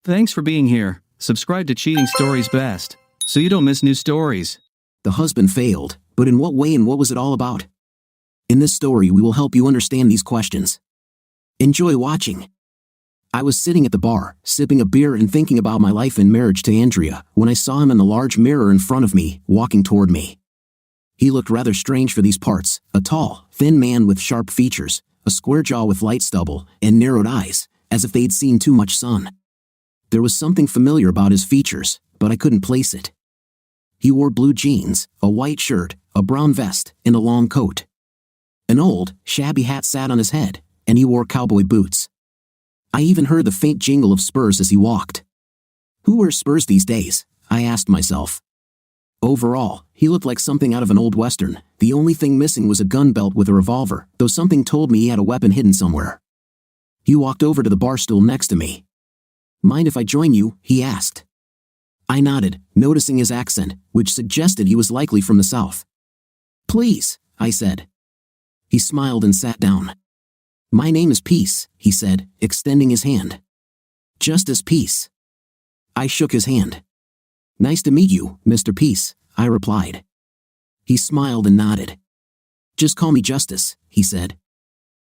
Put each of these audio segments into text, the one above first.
Thanks for being here. Subscribe to Cheating Stories Best, so you don't miss new stories. The husband failed, but in what way and what was it all about? In this story we will help you understand these questions. Enjoy watching. I was sitting at the bar, sipping a beer and thinking about my life and marriage to Andrea, when I saw him in the large mirror in front of me, walking toward me. He looked rather strange for these parts, a tall, thin man with sharp features, a square jaw with light stubble, and narrowed eyes, as if they'd seen too much sun. There was something familiar about his features, but I couldn't place it. He wore blue jeans, a white shirt, a brown vest, and a long coat. An old, shabby hat sat on his head, and he wore cowboy boots. I even heard the faint jingle of spurs as he walked. Who wears spurs these days? I asked myself. Overall, he looked like something out of an old western. The only thing missing was a gun belt with a revolver, though something told me he had a weapon hidden somewhere. He walked over to the bar stool next to me. "Mind if I join you?" he asked. I nodded, noticing his accent, which suggested he was likely from the South. "Please," I said. He smiled and sat down. "My name is Peace," he said, extending his hand. "Justice Peace." I shook his hand. "Nice to meet you, Mr. Peace," I replied. He smiled and nodded. "Just call me Justice," he said.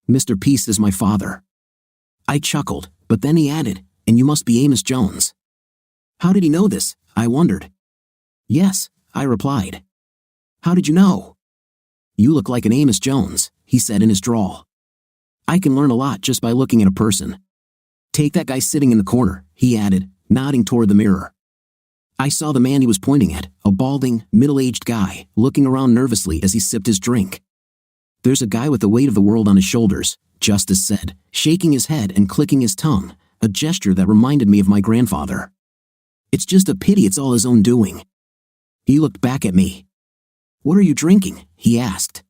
"Mr. Peace is my father." I chuckled, but then he added, "And you must be Amos Jones." How did he know this? I wondered. "Yes," I replied. "How did you know?" "You look like an Amos Jones," he said in his drawl. "I can learn a lot just by looking at a person." "Take that guy sitting in the corner," he added, nodding toward the mirror. I saw the man he was pointing at, a balding, middle-aged guy, looking around nervously as he sipped his drink. "There's a guy with the weight of the world on his shoulders," Justice said, shaking his head and clicking his tongue, a gesture that reminded me of my grandfather. "It's just a pity it's all his own doing." He looked back at me. "What are you drinking?" he asked.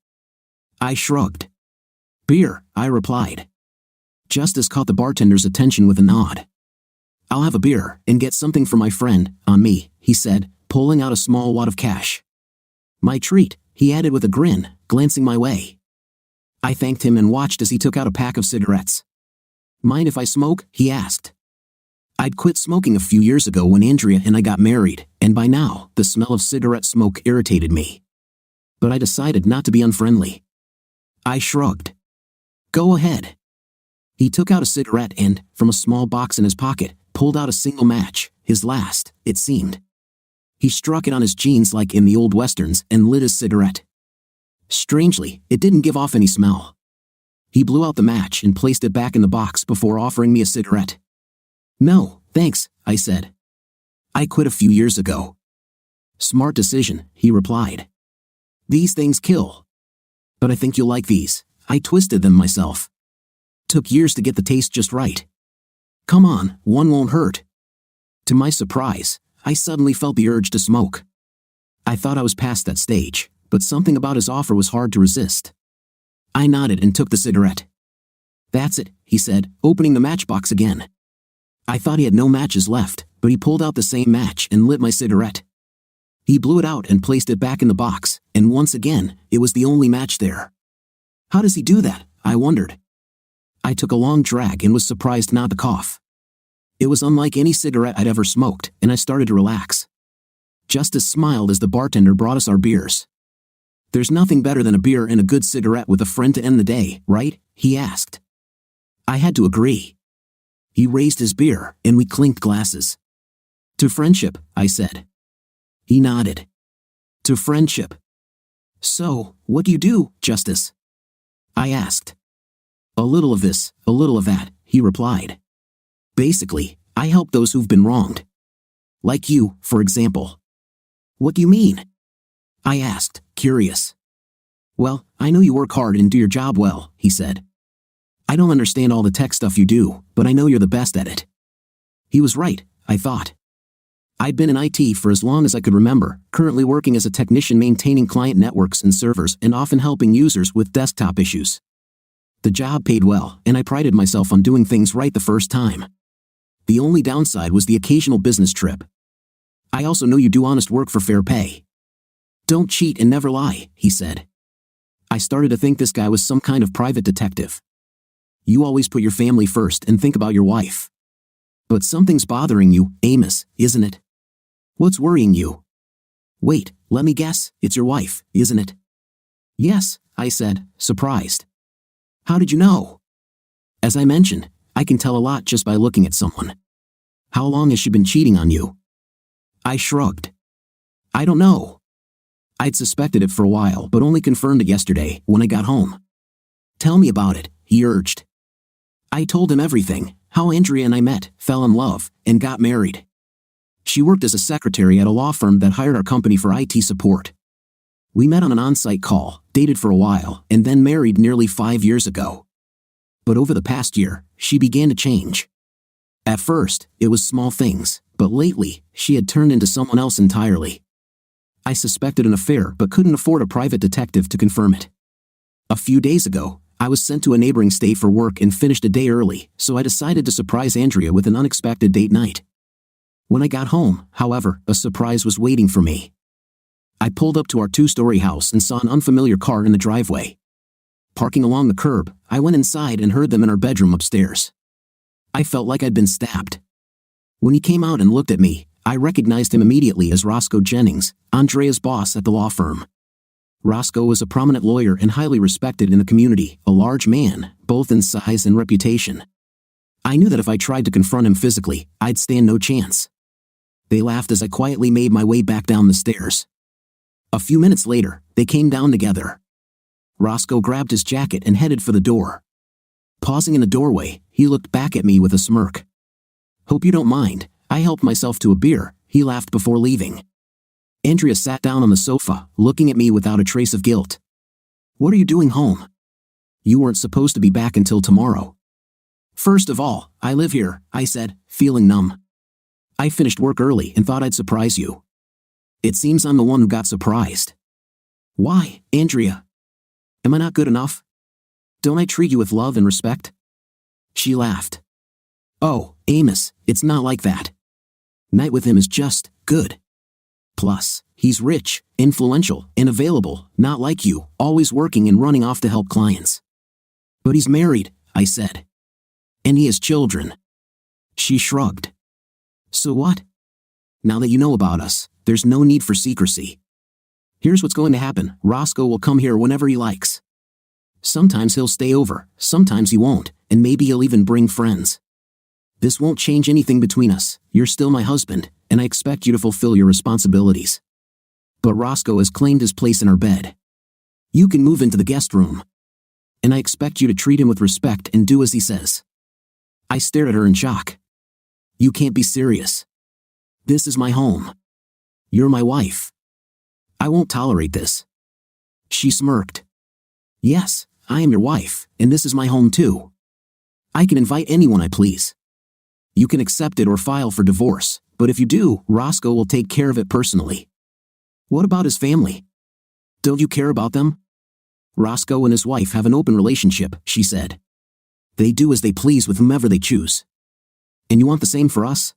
I shrugged. "Beer," I replied. Justice caught the bartender's attention with a nod. "I'll have a beer and get something for my friend, on me," he said, pulling out a small wad of cash. "My treat," he added with a grin, glancing my way. I thanked him and watched as he took out a pack of cigarettes. "Mind if I smoke?" he asked. I'd quit smoking a few years ago when Andrea and I got married, and by now, the smell of cigarette smoke irritated me. But I decided not to be unfriendly. I shrugged. "Go ahead." He took out a cigarette and, from a small box in his pocket, pulled out a single match, his last, it seemed. He struck it on his jeans like in the old westerns and lit his cigarette. Strangely, it didn't give off any smell. He blew out the match and placed it back in the box before offering me a cigarette. "No, thanks," I said. "I quit a few years ago." "Smart decision," he replied. "These things kill. But I think you'll like these. I twisted them myself. Took years to get the taste just right. Come on, one won't hurt." To my surprise, I suddenly felt the urge to smoke. I thought I was past that stage, but something about his offer was hard to resist. I nodded and took the cigarette. "That's it," he said, opening the matchbox again. I thought he had no matches left, but he pulled out the same match and lit my cigarette. He blew it out and placed it back in the box, and once again, it was the only match there. How does he do that? I wondered. I took a long drag and was surprised not to cough. It was unlike any cigarette I'd ever smoked, and I started to relax. Justice smiled as the bartender brought us our beers. "There's nothing better than a beer and a good cigarette with a friend to end the day, right?" he asked. I had to agree. He raised his beer, and we clinked glasses. "To friendship," I said. He nodded. "To friendship. So, what do you do, Justice?" I asked. "A little of this, a little of that," he replied. "Basically, I help those who've been wronged. Like you, for example." "What do you mean?" I asked, curious. "Well, I know you work hard and do your job well," he said. "I don't understand all the tech stuff you do, but I know you're the best at it." He was right, I thought. I'd been in IT for as long as I could remember, currently working as a technician maintaining client networks and servers and often helping users with desktop issues. The job paid well, and I prided myself on doing things right the first time. The only downside was the occasional business trip. "I also know you do honest work for fair pay." "Don't cheat and never lie," he said. I started to think this guy was some kind of private detective. "You always put your family first and think about your wife." But something's bothering you, Amos, isn't it? What's worrying you? Wait, let me guess, it's your wife, isn't it? Yes, I said, surprised. How did you know? As I mentioned, I can tell a lot just by looking at someone. How long has she been cheating on you? I shrugged. I don't know. I'd suspected it for a while, but only confirmed it yesterday when I got home. Tell me about it, he urged. I told him everything, how Andrea and I met, fell in love, and got married. She worked as a secretary at a law firm that hired our company for IT support. We met on an on-site call, dated for a while, and then married nearly 5 years ago. But over the past year, she began to change. At first, it was small things, but lately, she had turned into someone else entirely. I suspected an affair but couldn't afford a private detective to confirm it. A few days ago, I was sent to a neighboring state for work and finished a day early, so I decided to surprise Andrea with an unexpected date night. When I got home, however, a surprise was waiting for me. I pulled up to our 2-story house and saw an unfamiliar car in the driveway. Parking along the curb, I went inside and heard them in our bedroom upstairs. I felt like I'd been stabbed. When he came out and looked at me, I recognized him immediately as Roscoe Jennings, Andrea's boss at the law firm. Roscoe was a prominent lawyer and highly respected in the community, a large man, both in size and reputation. I knew that if I tried to confront him physically, I'd stand no chance. They laughed as I quietly made my way back down the stairs. A few minutes later, they came down together. Roscoe grabbed his jacket and headed for the door. Pausing in the doorway, he looked back at me with a smirk. Hope you don't mind, I helped myself to a beer, he laughed before leaving. Andrea sat down on the sofa, looking at me without a trace of guilt. What are you doing home? You weren't supposed to be back until tomorrow. First of all, I live here, I said, feeling numb. I finished work early and thought I'd surprise you. It seems I'm the one who got surprised. Why, Andrea? Am I not good enough? Don't I treat you with love and respect? She laughed. Oh, Amos, it's not like that. Night with him is just good. Plus, he's rich, influential, and available, not like you, always working and running off to help clients. But he's married, I said. And he has children. She shrugged. So what? Now that you know about us, there's no need for secrecy. Here's what's going to happen. Roscoe will come here whenever he likes. Sometimes he'll stay over, sometimes he won't, and maybe he'll even bring friends. This won't change anything between us. You're still my husband, and I expect you to fulfill your responsibilities. But Roscoe has claimed his place in our bed. You can move into the guest room. And I expect you to treat him with respect and do as he says. I stared at her in shock. You can't be serious. This is my home. You're my wife. I won't tolerate this. She smirked. Yes, I am your wife, and this is my home too. I can invite anyone I please. You can accept it or file for divorce, but if you do, Roscoe will take care of it personally. What about his family? Don't you care about them? Roscoe and his wife have an open relationship, she said. They do as they please with whomever they choose. And you want the same for us?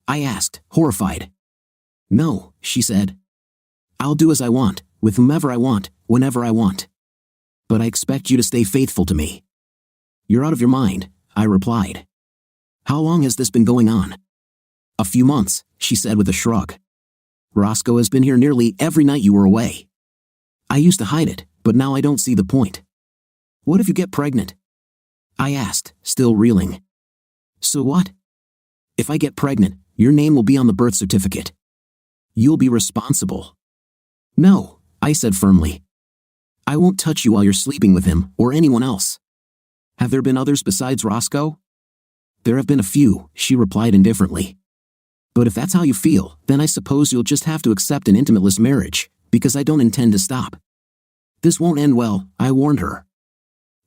I asked, horrified. No, she said. I'll do as I want, with whomever I want, whenever I want. But I expect you to stay faithful to me. You're out of your mind, I replied. How long has this been going on? A few months, she said with a shrug. Roscoe has been here nearly every night you were away. I used to hide it, but now I don't see the point. What if you get pregnant? I asked, still reeling. So what? If I get pregnant, your name will be on the birth certificate. You'll be responsible. No, I said firmly. I won't touch you while you're sleeping with him or anyone else. Have there been others besides Roscoe? There have been a few, she replied indifferently. But if that's how you feel, then I suppose you'll just have to accept an intimateless marriage, because I don't intend to stop. This won't end well, I warned her.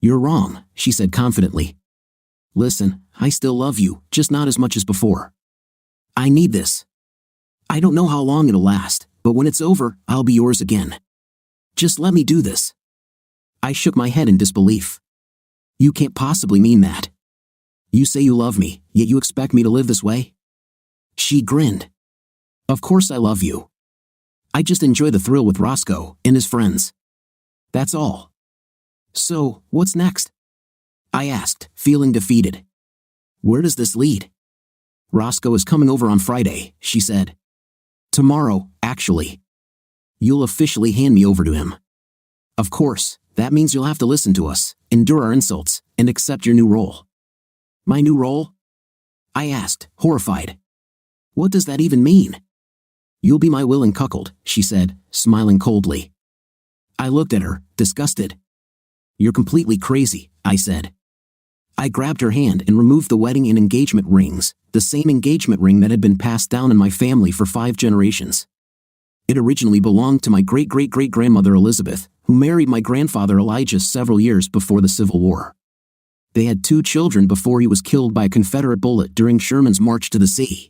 You're wrong, she said confidently. Listen, I still love you, just not as much as before. I need this. I don't know how long it'll last, but when it's over, I'll be yours again. Just let me do this. I shook my head in disbelief. You can't possibly mean that. You say you love me, yet you expect me to live this way? She grinned. Of course I love you. I just enjoy the thrill with Roscoe and his friends. That's all. So, what's next? I asked, feeling defeated. Where does this lead? Roscoe is coming over on Friday, she said. Tomorrow, actually. You'll officially hand me over to him. Of course, that means you'll have to listen to us, endure our insults, and accept your new role. My new role? I asked, horrified. What does that even mean? You'll be my willing cuckold, she said, smiling coldly. I looked at her, disgusted. You're completely crazy, I said. I grabbed her hand and removed the wedding and engagement rings, the same engagement ring that had been passed down in my family for 5 generations. It originally belonged to my great-great-great-grandmother Elizabeth, who married my grandfather Elijah several years before the Civil War. They had 2 children before he was killed by a Confederate bullet during Sherman's march to the sea.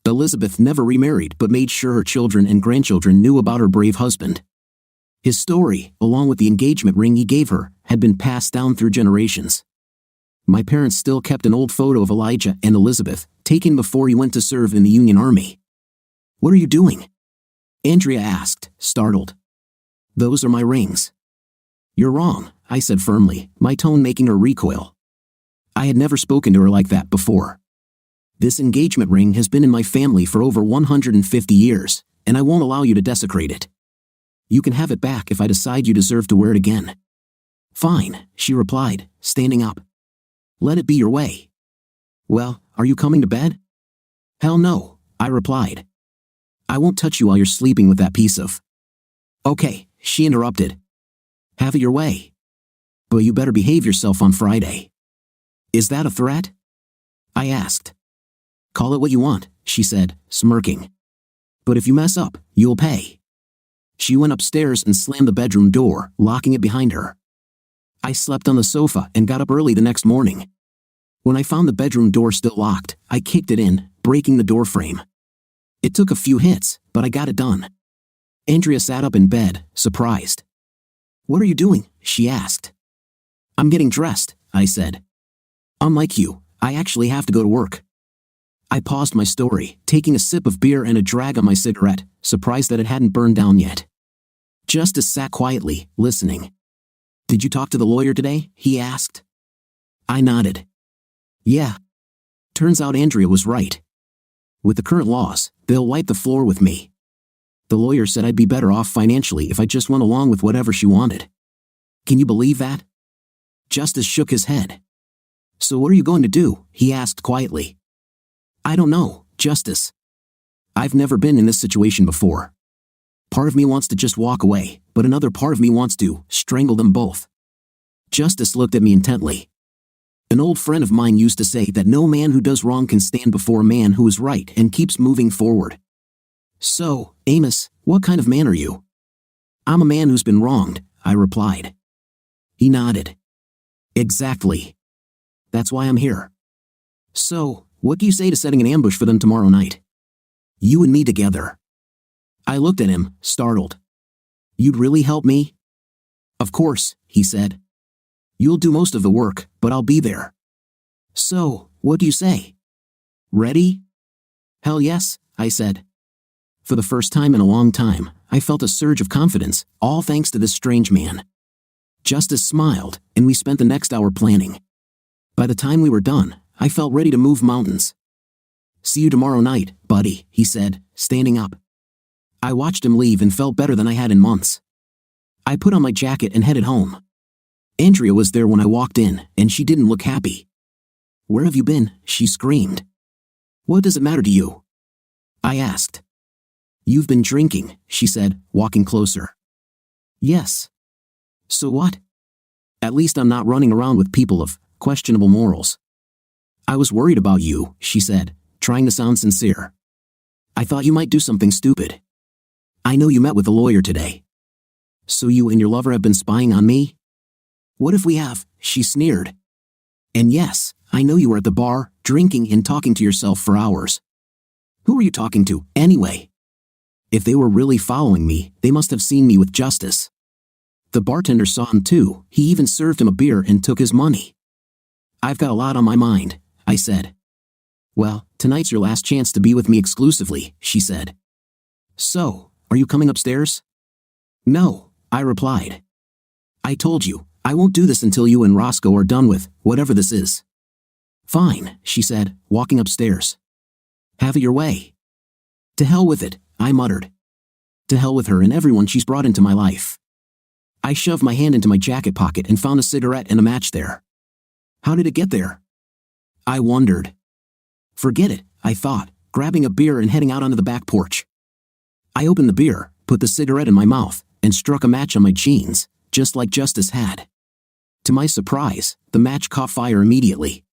Elizabeth never remarried but made sure her children and grandchildren knew about her brave husband. His story, along with the engagement ring he gave her, had been passed down through generations. My parents still kept an old photo of Elijah and Elizabeth, taken before he went to serve in the Union Army. What are you doing? Andrea asked, startled. Those are my rings. You're wrong, I said firmly, my tone making her recoil. I had never spoken to her like that before. This engagement ring has been in my family for over 150 years, and I won't allow you to desecrate it. You can have it back if I decide you deserve to wear it again. Fine, she replied, standing up. Let it be your way. Well, are you coming to bed? Hell no, I replied. I won't touch you while you're sleeping with that piece of... Okay, she interrupted. Have it your way. But you better behave yourself on Friday. Is that a threat? I asked. Call it what you want, she said, smirking. But if you mess up, you'll pay. She went upstairs and slammed the bedroom door, locking it behind her. I slept on the sofa and got up early the next morning. When I found the bedroom door still locked, I kicked it in, breaking the door frame. It took a few hits, but I got it done. Andrea sat up in bed, surprised. What are you doing? She asked. I'm getting dressed, I said. Unlike you, I actually have to go to work. I paused my story, taking a sip of beer and a drag on my cigarette, surprised that it hadn't burned down yet. Justice sat quietly, listening. Did you talk to the lawyer today? He asked. I nodded. Yeah. Turns out Andrea was right. With the current laws, they'll wipe the floor with me. The lawyer said I'd be better off financially if I just went along with whatever she wanted. Can you believe that? Justice shook his head. So what are you going to do? He asked quietly. I don't know, Justice. I've never been in this situation before. Part of me wants to just walk away, but another part of me wants to strangle them both. Justice looked at me intently. An old friend of mine used to say that no man who does wrong can stand before a man who is right and keeps moving forward. So, Amos, what kind of man are you? I'm a man who's been wronged, I replied. He nodded. Exactly. That's why I'm here. So, what do you say to setting an ambush for them tomorrow night? You and me together. I looked at him, startled. You'd really help me? Of course, he said. You'll do most of the work, but I'll be there. So, what do you say? Ready? Hell yes, I said. For the first time in a long time, I felt a surge of confidence, all thanks to this strange man. Justice smiled, and we spent the next hour planning. By the time we were done, I felt ready to move mountains. See you tomorrow night, buddy, he said, standing up. I watched him leave and felt better than I had in months. I put on my jacket and headed home. Andrea was there when I walked in, and she didn't look happy. Where have you been? She screamed. What does it matter to you? I asked. You've been drinking, she said, walking closer. Yes. So what? At least I'm not running around with people of questionable morals. I was worried about you, she said, trying to sound sincere. I thought you might do something stupid. I know you met with a lawyer today. So you and your lover have been spying on me? What if we have? She sneered. And yes, I know you were at the bar, drinking and talking to yourself for hours. Who were you talking to, anyway? If they were really following me, they must have seen me with Justice. The bartender saw him too. He even served him a beer and took his money. I've got a lot on my mind, I said. Well, tonight's your last chance to be with me exclusively, she said. So, are you coming upstairs? No, I replied. I told you, I won't do this until you and Roscoe are done with whatever this is. Fine, she said, walking upstairs. Have it your way. To hell with it, I muttered. To hell with her and everyone she's brought into my life. I shoved my hand into my jacket pocket and found a cigarette and a match there. How did it get there? I wondered. Forget it, I thought, grabbing a beer and heading out onto the back porch. I opened the beer, put the cigarette in my mouth, and struck a match on my jeans, just like Justice had. To my surprise, the match caught fire immediately.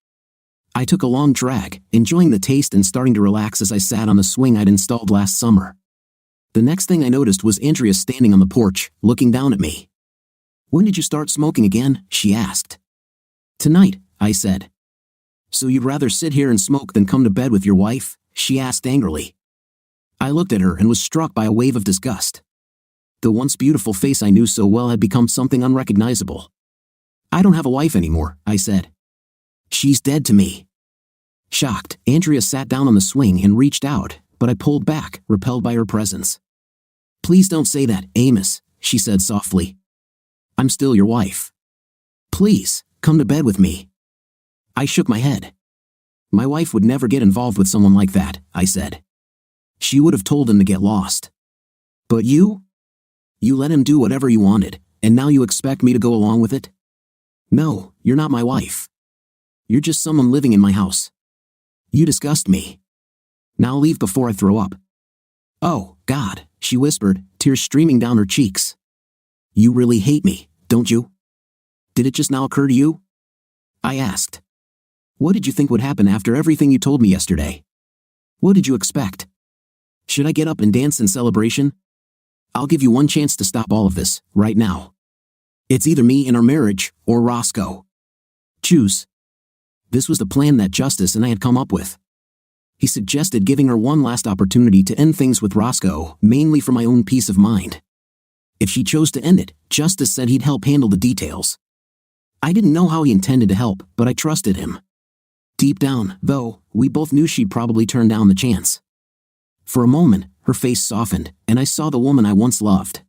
I took a long drag, enjoying the taste and starting to relax as I sat on the swing I'd installed last summer. The next thing I noticed was Andrea standing on the porch, looking down at me. When did you start smoking again? She asked. Tonight, I said. So you'd rather sit here and smoke than come to bed with your wife? She asked angrily. I looked at her and was struck by a wave of disgust. The once beautiful face I knew so well had become something unrecognizable. I don't have a wife anymore, I said. She's dead to me. Shocked, Andrea sat down on the swing and reached out, but I pulled back, repelled by her presence. Please don't say that, Amos, she said softly. I'm still your wife. Please, come to bed with me. I shook my head. My wife would never get involved with someone like that, I said. She would have told him to get lost. But you? You let him do whatever you wanted, and now you expect me to go along with it? No, you're not my wife. You're just someone living in my house. You disgust me. Now leave before I throw up. Oh, God, she whispered, tears streaming down her cheeks. You really hate me, don't you? Did it just now occur to you? I asked. What did you think would happen after everything you told me yesterday? What did you expect? Should I get up and dance in celebration? I'll give you one chance to stop all of this, right now. It's either me and our marriage, or Roscoe. Choose. This was the plan that Justice and I had come up with. He suggested giving her one last opportunity to end things with Roscoe, mainly for my own peace of mind. If she chose to end it, Justice said he'd help handle the details. I didn't know how he intended to help, but I trusted him. Deep down, though, we both knew she'd probably turn down the chance. For a moment, her face softened, and I saw the woman I once loved.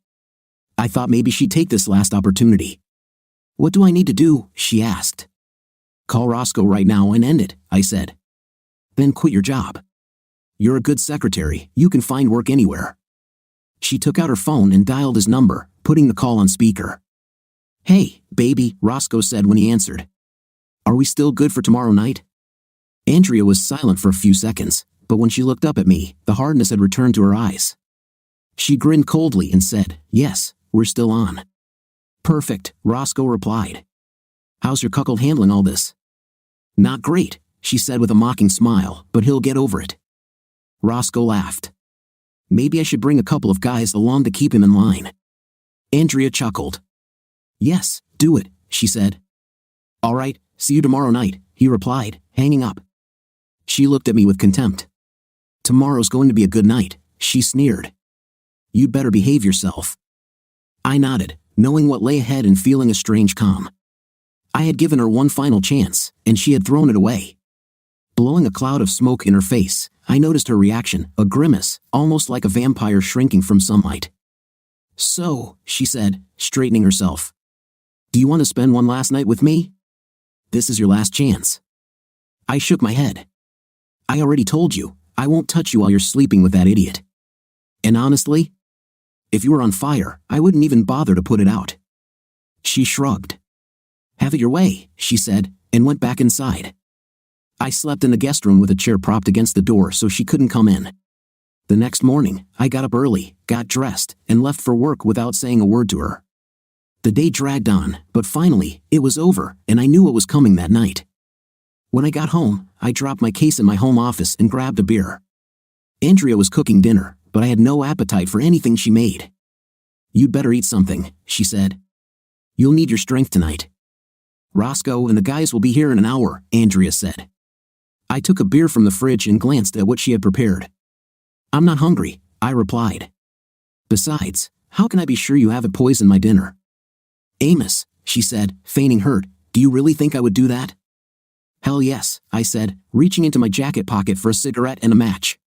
I thought maybe she'd take this last opportunity. What do I need to do? She asked. Call Roscoe right now and end it, I said. Then quit your job. You're a good secretary, you can find work anywhere. She took out her phone and dialed his number, putting the call on speaker. Hey, baby, Roscoe said when he answered. Are we still good for tomorrow night? Andrea was silent for a few seconds, but when she looked up at me, the hardness had returned to her eyes. She grinned coldly and said, Yes, we're still on. Perfect, Roscoe replied. How's your cuckold handling all this? Not great, she said with a mocking smile, but he'll get over it. Roscoe laughed. Maybe I should bring a couple of guys along to keep him in line. Andrea chuckled. Yes, do it, she said. All right, see you tomorrow night, he replied, hanging up. She looked at me with contempt. Tomorrow's going to be a good night, she sneered. You'd better behave yourself. I nodded, knowing what lay ahead and feeling a strange calm. I had given her one final chance, and she had thrown it away. Blowing a cloud of smoke in her face, I noticed her reaction, a grimace, almost like a vampire shrinking from sunlight. So, she said, straightening herself. Do you want to spend one last night with me? This is your last chance. I shook my head. I already told you, I won't touch you while you're sleeping with that idiot. And honestly, if you were on fire, I wouldn't even bother to put it out. She shrugged. Have it your way, she said, and went back inside. I slept in the guest room with a chair propped against the door so she couldn't come in. The next morning, I got up early, got dressed, and left for work without saying a word to her. The day dragged on, but finally, it was over, and I knew what was coming that night. When I got home, I dropped my case in my home office and grabbed a beer. Andrea was cooking dinner, but I had no appetite for anything she made. You'd better eat something, she said. You'll need your strength tonight. Roscoe and the guys will be here in an hour, Andrea said. I took a beer from the fridge and glanced at what she had prepared. I'm not hungry, I replied. Besides, how can I be sure you haven't poisoned my dinner? Amos, she said, feigning hurt, do you really think I would do that? Hell yes, I said, reaching into my jacket pocket for a cigarette and a match.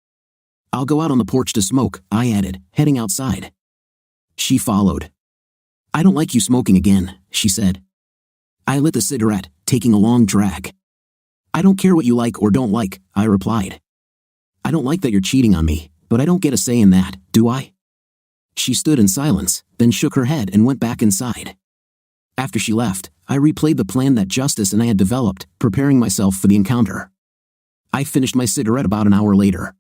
I'll go out on the porch to smoke, I added, heading outside. She followed. I don't like you smoking again, she said. I lit the cigarette, taking a long drag. I don't care what you like or don't like, I replied. I don't like that you're cheating on me, but I don't get a say in that, do I? She stood in silence, then shook her head and went back inside. After she left, I replayed the plan that Justice and I had developed, preparing myself for the encounter. I finished my cigarette about an hour later.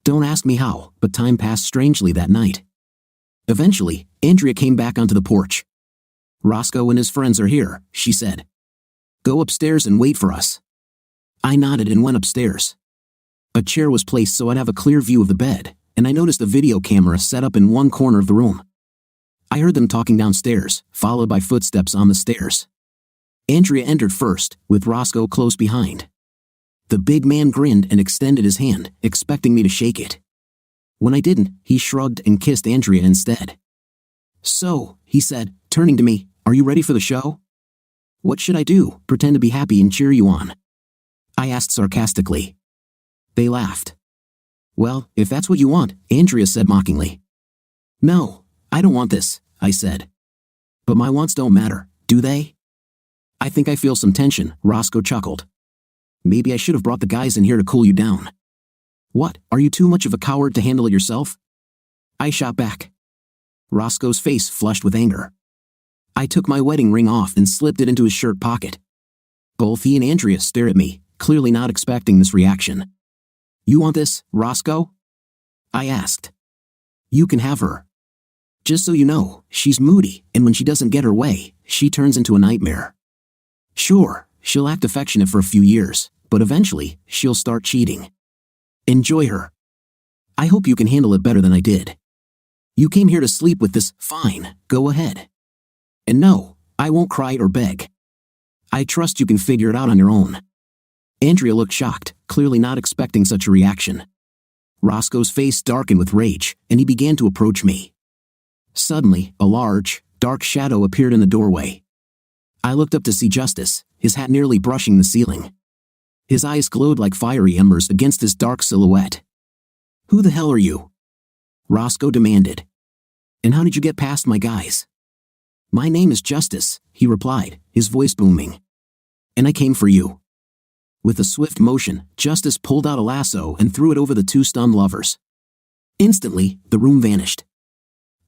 Don't ask me how, but time passed strangely that night. Eventually, Andrea came back onto the porch. "Roscoe and his friends are here," she said. "Go upstairs and wait for us." I nodded and went upstairs. A chair was placed so I'd have a clear view of the bed, and I noticed a video camera set up in one corner of the room. I heard them talking downstairs, followed by footsteps on the stairs. Andrea entered first, with Roscoe close behind. The big man grinned and extended his hand, expecting me to shake it. When I didn't, he shrugged and kissed Andrea instead. "So," he said, turning to me, "are you ready for the show?" "What should I do, pretend to be happy and cheer you on?" I asked sarcastically. They laughed. "Well, if that's what you want," Andrea said mockingly. "No, I don't want this," I said. "But my wants don't matter, do they?" "I think I feel some tension," Roscoe chuckled. "Maybe I should have brought the guys in here to cool you down." "What, are you too much of a coward to handle it yourself?" I shot back. Roscoe's face flushed with anger. I took my wedding ring off and slipped it into his shirt pocket. Both he and Andrea stared at me, clearly not expecting this reaction. "You want this, Roscoe?" I asked. "You can have her. Just so you know, she's moody, and when she doesn't get her way, she turns into a nightmare. Sure, she'll act affectionate for a few years, but eventually, she'll start cheating. Enjoy her. I hope you can handle it better than I did. You came here to sleep with this, fine, go ahead. And no, I won't cry or beg. I trust you can figure it out on your own." Andrea looked shocked, clearly not expecting such a reaction. Roscoe's face darkened with rage, and he began to approach me. Suddenly, a large, dark shadow appeared in the doorway. I looked up to see Justice, his hat nearly brushing the ceiling. His eyes glowed like fiery embers against his dark silhouette. "Who the hell are you?" Roscoe demanded. "And how did you get past my guys?" "My name is Justice," he replied, his voice booming. "And I came for you." With a swift motion, Justice pulled out a lasso and threw it over the two stunned lovers. Instantly, the room vanished.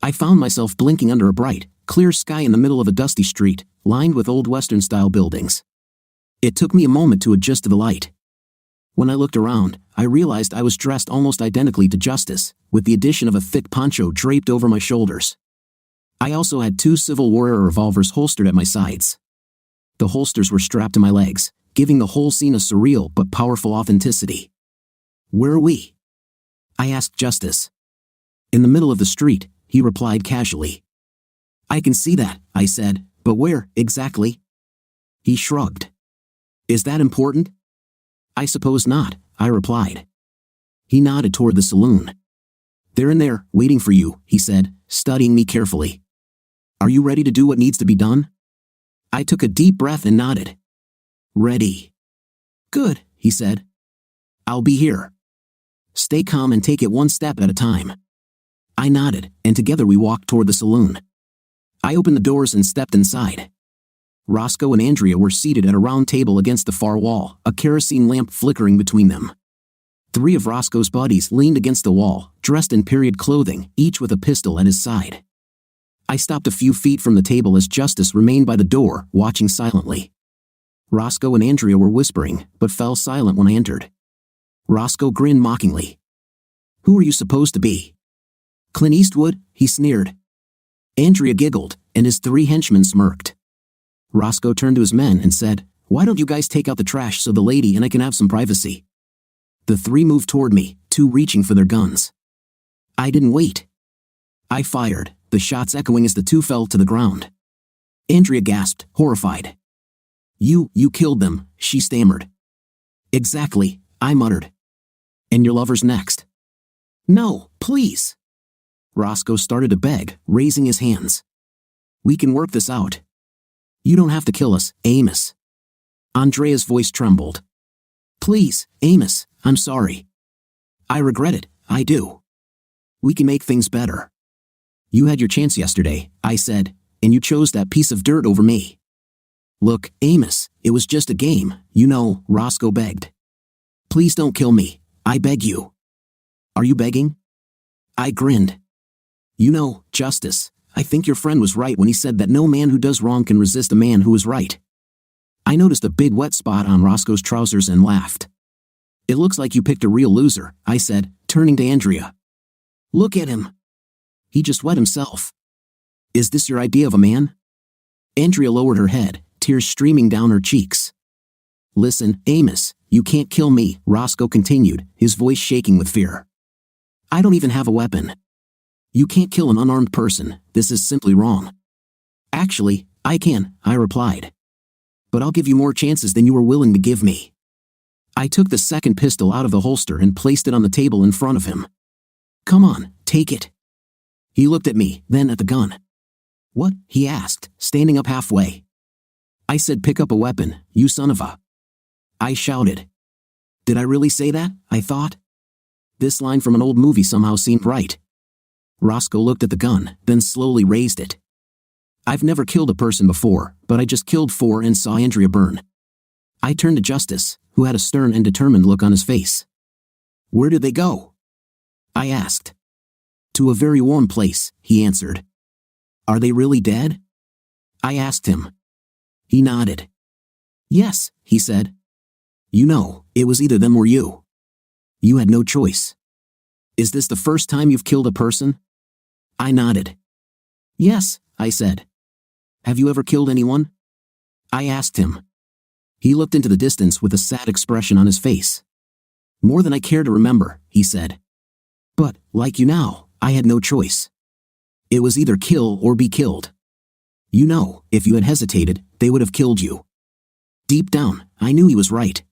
I found myself blinking under a bright, clear sky in the middle of a dusty street, lined with old Western-style buildings. It took me a moment to adjust to the light. When I looked around, I realized I was dressed almost identically to Justice, with the addition of a thick poncho draped over my shoulders. I also had two Civil War revolvers holstered at my sides. The holsters were strapped to my legs, giving the whole scene a surreal but powerful authenticity. "Where are we?" I asked Justice. "In the middle of the street," he replied casually. "I can see that," I said, "but where, exactly?" He shrugged. "Is that important?" "I suppose not," I replied. He nodded toward the saloon. "They're in there, waiting for you," he said, studying me carefully. "Are you ready to do what needs to be done?" I took a deep breath and nodded. "Ready." "Good," he said. "I'll be here. Stay calm and take it one step at a time." I nodded, and together we walked toward the saloon. I opened the doors and stepped inside. Roscoe and Andrea were seated at a round table against the far wall, a kerosene lamp flickering between them. 3 of Roscoe's buddies leaned against the wall, dressed in period clothing, each with a pistol at his side. I stopped a few feet from the table as Justice remained by the door, watching silently. Roscoe and Andrea were whispering, but fell silent when I entered. Roscoe grinned mockingly. "Who are you supposed to be?" "Clint Eastwood," he sneered. Andrea giggled, and his 3 henchmen smirked. Roscoe turned to his men and said, "Why don't you guys take out the trash so the lady and I can have some privacy?" The 3 moved toward me, 2 reaching for their guns. I didn't wait. I fired, the shots echoing as the 2 fell to the ground. Andrea gasped, horrified. You killed them," she stammered. "Exactly," I muttered. "And your lover's next." "No, please." Roscoe started to beg, raising his hands. "We can work this out. You don't have to kill us, Amos." Andrea's voice trembled. "Please, Amos, I'm sorry. I regret it, I do. We can make things better. You had your chance yesterday," I said, "and you chose that piece of dirt over me." "Look, Amos, it was just a game, you know," Roscoe begged. "Please don't kill me. I beg you. Are you begging? I grinned. You know, Justice, I think your friend was right when he said that no man who does wrong can resist a man who is right. I noticed a big wet spot on Roscoe's trousers and laughed. It looks like you picked a real loser, I said, turning to Andrea. Look at him. He just wet himself. Is this your idea of a man? Andrea lowered her head, tears streaming down her cheeks. Listen, Amos, you can't kill me, Roscoe continued, his voice shaking with fear. I don't even have a weapon. You can't kill an unarmed person, this is simply wrong. Actually, I can, I replied. But I'll give you more chances than you were willing to give me. I took the second pistol out of the holster and placed it on the table in front of him. Come on, take it. He looked at me, then at the gun. What? He asked, standing up halfway. I said pick up a weapon, you son of a... I shouted. Did I really say that? I thought. This line from an old movie somehow seemed right. Roscoe looked at the gun, then slowly raised it. I've never killed a person before, but I just killed 4 and saw Andrea burn. I turned to Justice, who had a stern and determined look on his face. Where did they go? I asked. To a very warm place, he answered. Are they really dead? I asked him. He nodded. Yes, he said. You know, it was either them or you. You had no choice. Is this the first time you've killed a person? I nodded. Yes, I said. Have you ever killed anyone? I asked him. He looked into the distance with a sad expression on his face. More than I care to remember, he said. But, like you now, I had no choice. It was either kill or be killed. You know, if you had hesitated, they would have killed you. Deep down, I knew he was right.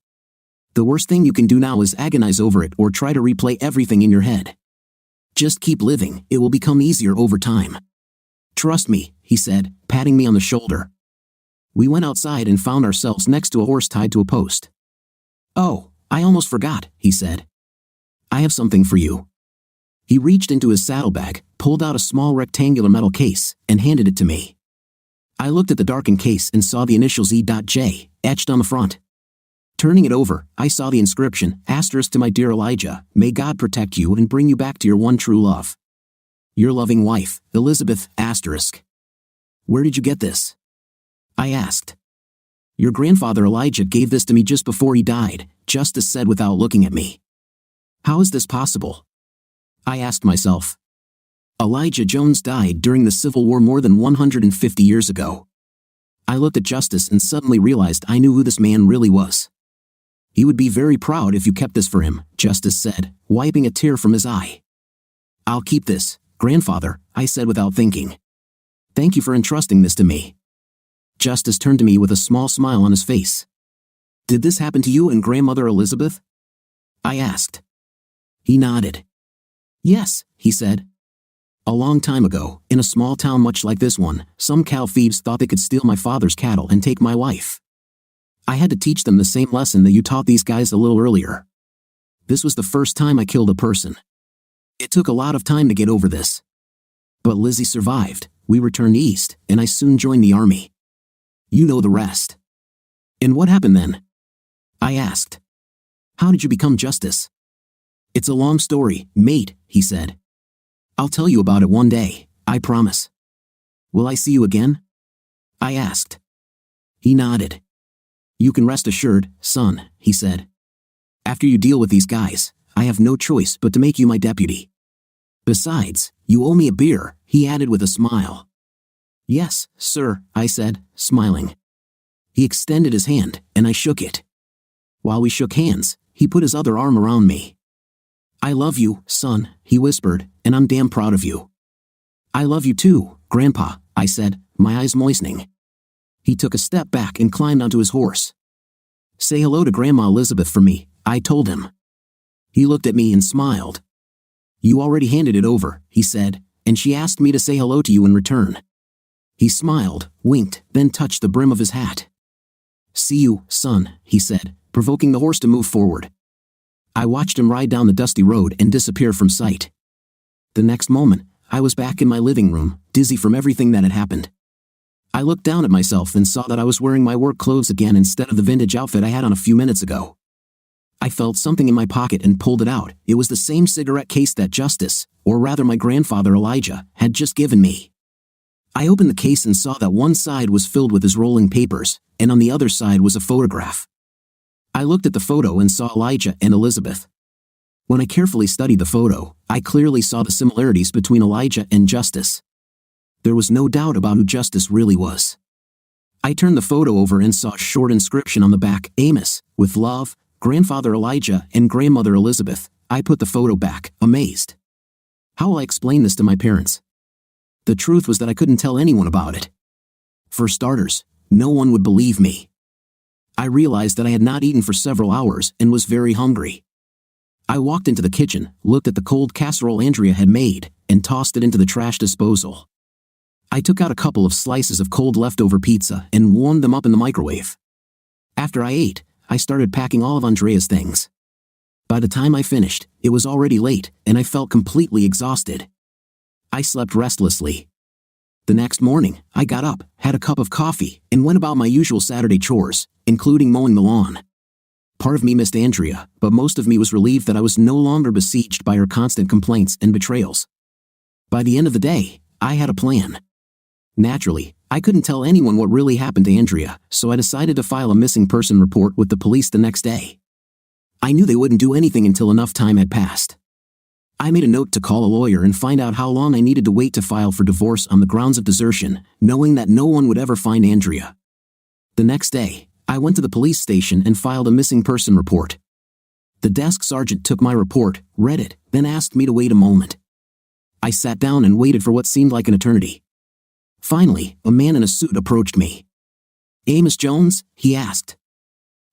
The worst thing you can do now is agonize over it or try to replay everything in your head. Just keep living, it will become easier over time. Trust me, he said, patting me on the shoulder. We went outside and found ourselves next to a horse tied to a post. Oh, I almost forgot, he said. I have something for you. He reached into his saddlebag, pulled out a small rectangular metal case, and handed it to me. I looked at the darkened case and saw the initials E.J. etched on the front. Turning it over, I saw the inscription, asterisk to my dear Elijah, may God protect you and bring you back to your one true love. Your loving wife, Elizabeth, asterisk. Where did you get this? I asked. Your grandfather Elijah gave this to me just before he died, Justice said without looking at me. How is this possible? I asked myself. Elijah Jones died during the Civil War more than 150 years ago. I looked at Justice and suddenly realized I knew who this man really was. He would be very proud if you kept this for him, Justice said, wiping a tear from his eye. I'll keep this, Grandfather, I said without thinking. Thank you for entrusting this to me. Justice turned to me with a small smile on his face. Did this happen to you and Grandmother Elizabeth? I asked. He nodded. Yes, he said. A long time ago, in a small town much like this one, some cow thieves thought they could steal my father's cattle and take my wife. I had to teach them the same lesson that you taught these guys a little earlier. This was the first time I killed a person. It took a lot of time to get over this. But Lizzie survived, we returned east, and I soon joined the army. You know the rest. And what happened then? I asked. How did you become Justice? It's a long story, mate, he said. I'll tell you about it one day, I promise. Will I see you again? I asked. He nodded. You can rest assured, son, he said. After you deal with these guys, I have no choice but to make you my deputy. Besides, you owe me a beer, he added with a smile. Yes, sir, I said, smiling. He extended his hand, and I shook it. While we shook hands, he put his other arm around me. I love you, son, he whispered, and I'm damn proud of you. I love you too, Grandpa, I said, my eyes moistening. He took a step back and climbed onto his horse. Say hello to Grandma Elizabeth for me, I told him. He looked at me and smiled. You already handed it over, he said, and she asked me to say hello to you in return. He smiled, winked, then touched the brim of his hat. See you, son, he said, provoking the horse to move forward. I watched him ride down the dusty road and disappear from sight. The next moment, I was back in my living room, dizzy from everything that had happened. I looked down at myself and saw that I was wearing my work clothes again instead of the vintage outfit I had on a few minutes ago. I felt something in my pocket and pulled it out. It was the same cigarette case that Justice, or rather my grandfather Elijah, had just given me. I opened the case and saw that one side was filled with his rolling papers, and on the other side was a photograph. I looked at the photo and saw Elijah and Elizabeth. When I carefully studied the photo, I clearly saw the similarities between Elijah and Justice. There was no doubt about who Justice really was. I turned the photo over and saw a short inscription on the back, Amos, with love, Grandfather Elijah and Grandmother Elizabeth. I put the photo back, amazed. How will I explain this to my parents? The truth was that I couldn't tell anyone about it. For starters, no one would believe me. I realized that I had not eaten for several hours and was very hungry. I walked into the kitchen, looked at the cold casserole Andrea had made, and tossed it into the trash disposal. I took out a couple of slices of cold leftover pizza and warmed them up in the microwave. After I ate, I started packing all of Andrea's things. By the time I finished, it was already late, and I felt completely exhausted. I slept restlessly. The next morning, I got up, had a cup of coffee, and went about my usual Saturday chores, including mowing the lawn. Part of me missed Andrea, but most of me was relieved that I was no longer besieged by her constant complaints and betrayals. By the end of the day, I had a plan. Naturally, I couldn't tell anyone what really happened to Andrea, so I decided to file a missing person report with the police the next day. I knew they wouldn't do anything until enough time had passed. I made a note to call a lawyer and find out how long I needed to wait to file for divorce on the grounds of desertion, knowing that no one would ever find Andrea. The next day, I went to the police station and filed a missing person report. The desk sergeant took my report, read it, then asked me to wait a moment. I sat down and waited for what seemed like an eternity. Finally, a man in a suit approached me. "Amos Jones?" he asked.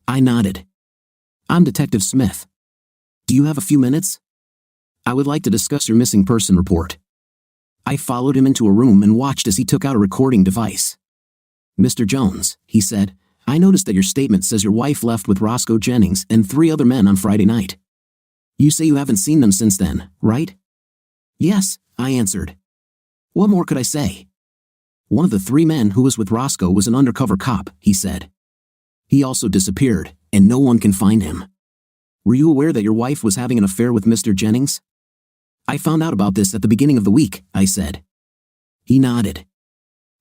I nodded. "I'm Detective Smith. Do you have a few minutes? I would like to discuss your missing person report." I followed him into a room and watched as he took out a recording device. "Mr. Jones," he said, "I noticed that your statement says your wife left with Roscoe Jennings and 3 other men on Friday night. You say you haven't seen them since then, right?" "Yes," I answered. "What more could I say?" "One of the 3 men who was with Roscoe was an undercover cop," he said. "He also disappeared, and no one can find him. Were you aware that your wife was having an affair with Mr. Jennings?" "I found out about this at the beginning of the week," I said. He nodded.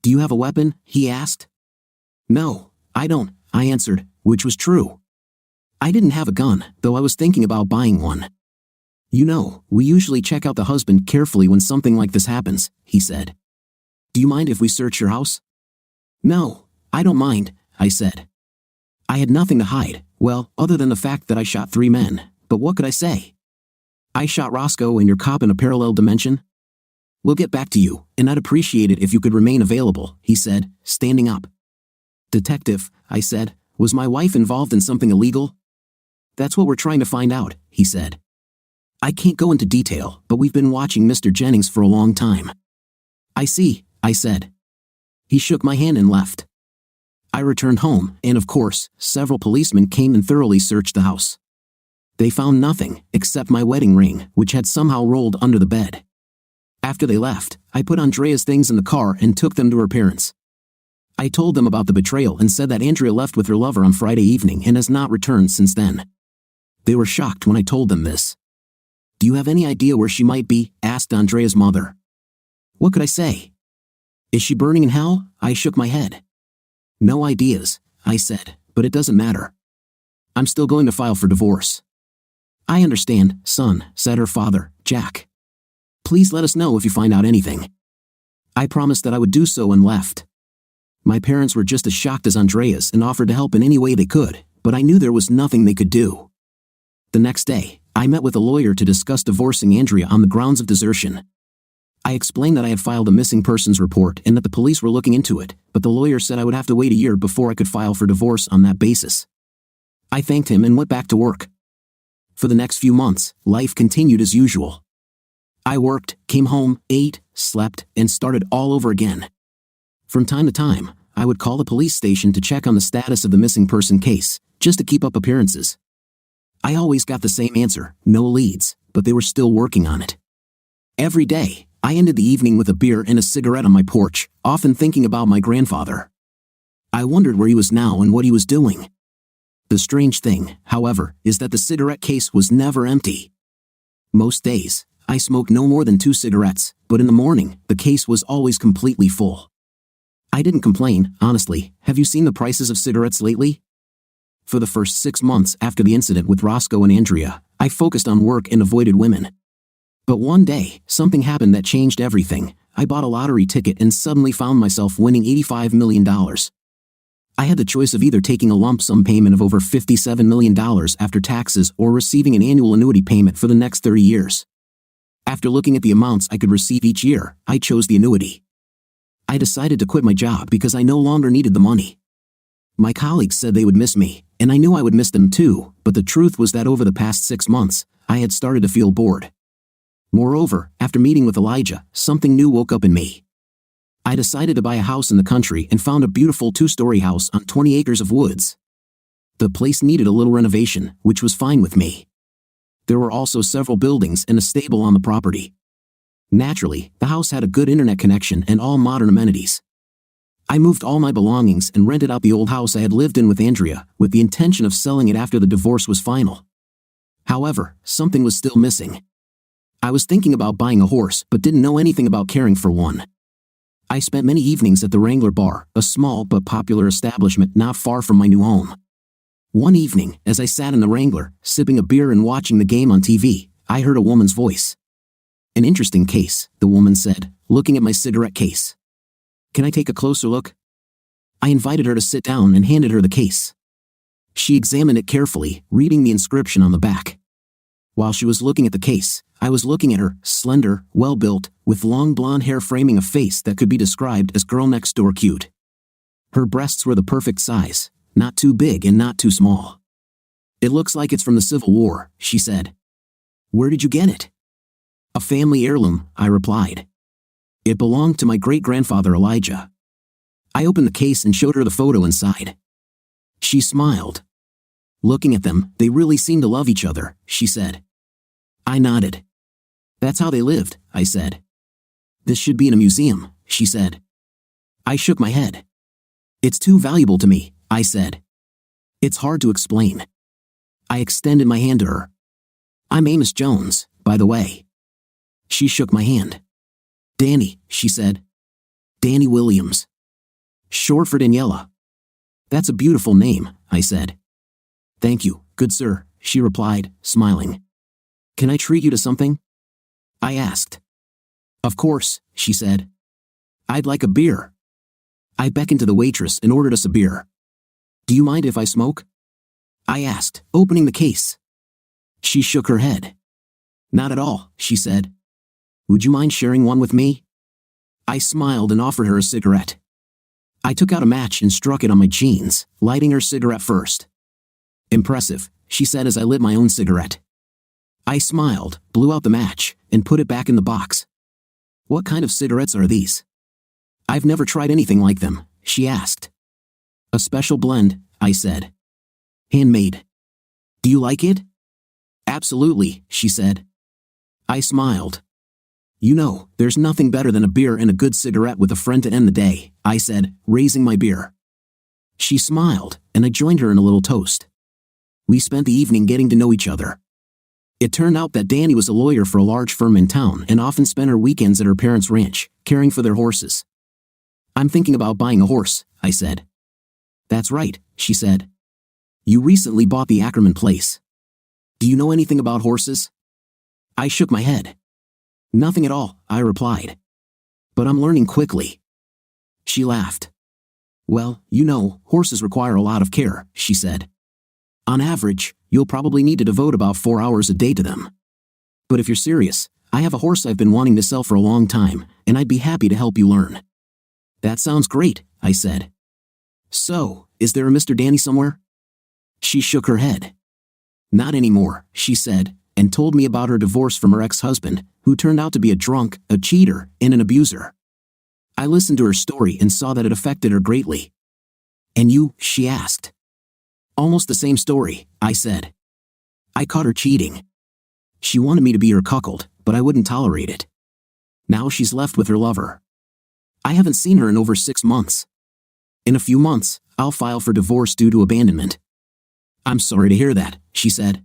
"Do you have a weapon?" he asked. "No, I don't," I answered, which was true. I didn't have a gun, though I was thinking about buying one. "You know, we usually check out the husband carefully when something like this happens," he said. "Do you mind if we search your house?" "No, I don't mind," I said. I had nothing to hide, well, other than the fact that I shot 3 men, but what could I say? "I shot Roscoe and your cop in a parallel dimension?" "We'll get back to you, and I'd appreciate it if you could remain available," he said, standing up. "Detective," I said, "was my wife involved in something illegal?" "That's what we're trying to find out," he said. "I can't go into detail, but we've been watching Mr. Jennings for a long time." "I see," I said. He shook my hand and left. I returned home, and of course, several policemen came and thoroughly searched the house. They found nothing, except my wedding ring, which had somehow rolled under the bed. After they left, I put Andrea's things in the car and took them to her parents. I told them about the betrayal and said that Andrea left with her lover on Friday evening and has not returned since then. They were shocked when I told them this. "Do you have any idea where she might be?" asked Andrea's mother. What could I say? "Is she burning in hell?" I shook my head. "No ideas," I said, "but it doesn't matter. I'm still going to file for divorce." "I understand, son," said her father, Jack. "Please let us know if you find out anything." I promised that I would do so and left. My parents were just as shocked as Andrea's and offered to help in any way they could, but I knew there was nothing they could do. The next day, I met with a lawyer to discuss divorcing Andrea on the grounds of desertion. I explained that I had filed a missing persons report and that the police were looking into it, but the lawyer said I would have to wait a year before I could file for divorce on that basis. I thanked him and went back to work. For the next few months, life continued as usual. I worked, came home, ate, slept, and started all over again. From time to time, I would call the police station to check on the status of the missing person case, just to keep up appearances. I always got the same answer, no leads, but they were still working on it. Every day, I ended the evening with a beer and a cigarette on my porch, often thinking about my grandfather. I wondered where he was now and what he was doing. The strange thing, however, is that the cigarette case was never empty. Most days, I smoked no more than 2 cigarettes, but in the morning, the case was always completely full. I didn't complain, honestly. Have you seen the prices of cigarettes lately? For the first 6 months after the incident with Roscoe and Andrea, I focused on work and avoided women. But one day, something happened that changed everything. I bought a lottery ticket and suddenly found myself winning $85 million. I had the choice of either taking a lump sum payment of over $57 million after taxes or receiving an annual annuity payment for the next 30 years. After looking at the amounts I could receive each year, I chose the annuity. I decided to quit my job because I no longer needed the money. My colleagues said they would miss me, and I knew I would miss them too, but the truth was that over the past 6 months, I had started to feel bored. Moreover, after meeting with Elijah, something new woke up in me. I decided to buy a house in the country and found a beautiful 2-story house on 20 acres of woods. The place needed a little renovation, which was fine with me. There were also several buildings and a stable on the property. Naturally, the house had a good internet connection and all modern amenities. I moved all my belongings and rented out the old house I had lived in with Andrea, with the intention of selling it after the divorce was final. However, something was still missing. I was thinking about buying a horse but didn't know anything about caring for one. I spent many evenings at the Wrangler Bar, a small but popular establishment not far from my new home. One evening, as I sat in the Wrangler, sipping a beer and watching the game on TV, I heard a woman's voice. "An interesting case," the woman said, looking at my cigarette case. "Can I take a closer look?" I invited her to sit down and handed her the case. She examined it carefully, reading the inscription on the back. While she was looking at the case, I was looking at her, slender, well-built, with long blonde hair framing a face that could be described as girl next door cute. Her breasts were the perfect size, not too big and not too small. "It looks like it's from the Civil War," she said. "Where did you get it?" "A family heirloom," I replied. "It belonged to my great-grandfather Elijah." I opened the case and showed her the photo inside. She smiled. "Looking at them, they really seem to love each other," she said. I nodded. "That's how they lived," I said. "This should be in a museum," she said. I shook my head. "It's too valuable to me," I said. "It's hard to explain." I extended my hand to her. "I'm Amos Jones, by the way." She shook my hand. "Danny," she said. "Danny Williams. Short for Daniela." "That's a beautiful name," I said. "Thank you, good sir," she replied, smiling. "Can I treat you to something?" I asked. "Of course," she said. "I'd like a beer." I beckoned to the waitress and ordered us a beer. "Do you mind if I smoke?" I asked, opening the case. She shook her head. "Not at all," she said. "Would you mind sharing one with me?" I smiled and offered her a cigarette. I took out a match and struck it on my jeans, lighting her cigarette first. "Impressive," she said as I lit my own cigarette. I smiled, blew out the match, and put it back in the box. "What kind of cigarettes are these?" "I've never tried anything like them," she asked. "A special blend," I said. "Handmade. Do you like it?" "Absolutely," she said. I smiled. "You know, there's nothing better than a beer and a good cigarette with a friend to end the day," I said, raising my beer. She smiled, and I joined her in a little toast. We spent the evening getting to know each other. It turned out that Danny was a lawyer for a large firm in town and often spent her weekends at her parents' ranch, caring for their horses. "I'm thinking about buying a horse," I said. "That's right," she said. "You recently bought the Ackerman place. Do you know anything about horses?" I shook my head. "Nothing at all," I replied. "But I'm learning quickly." She laughed. "Well, you know, horses require a lot of care," she said. "On average, you'll probably need to devote about 4 hours a day to them. But if you're serious, I have a horse I've been wanting to sell for a long time, and I'd be happy to help you learn." "That sounds great," I said. "So, is there a Mr. Danny somewhere?" She shook her head. "Not anymore," she said, and told me about her divorce from her ex-husband, who turned out to be a drunk, a cheater, and an abuser. I listened to her story and saw that it affected her greatly. "And you?" she asked. "Almost the same story," I said. "I caught her cheating. She wanted me to be her cuckold, but I wouldn't tolerate it. Now she's left with her lover. I haven't seen her in over 6 months. In a few months, I'll file for divorce due to abandonment." I'm sorry to hear that, she said.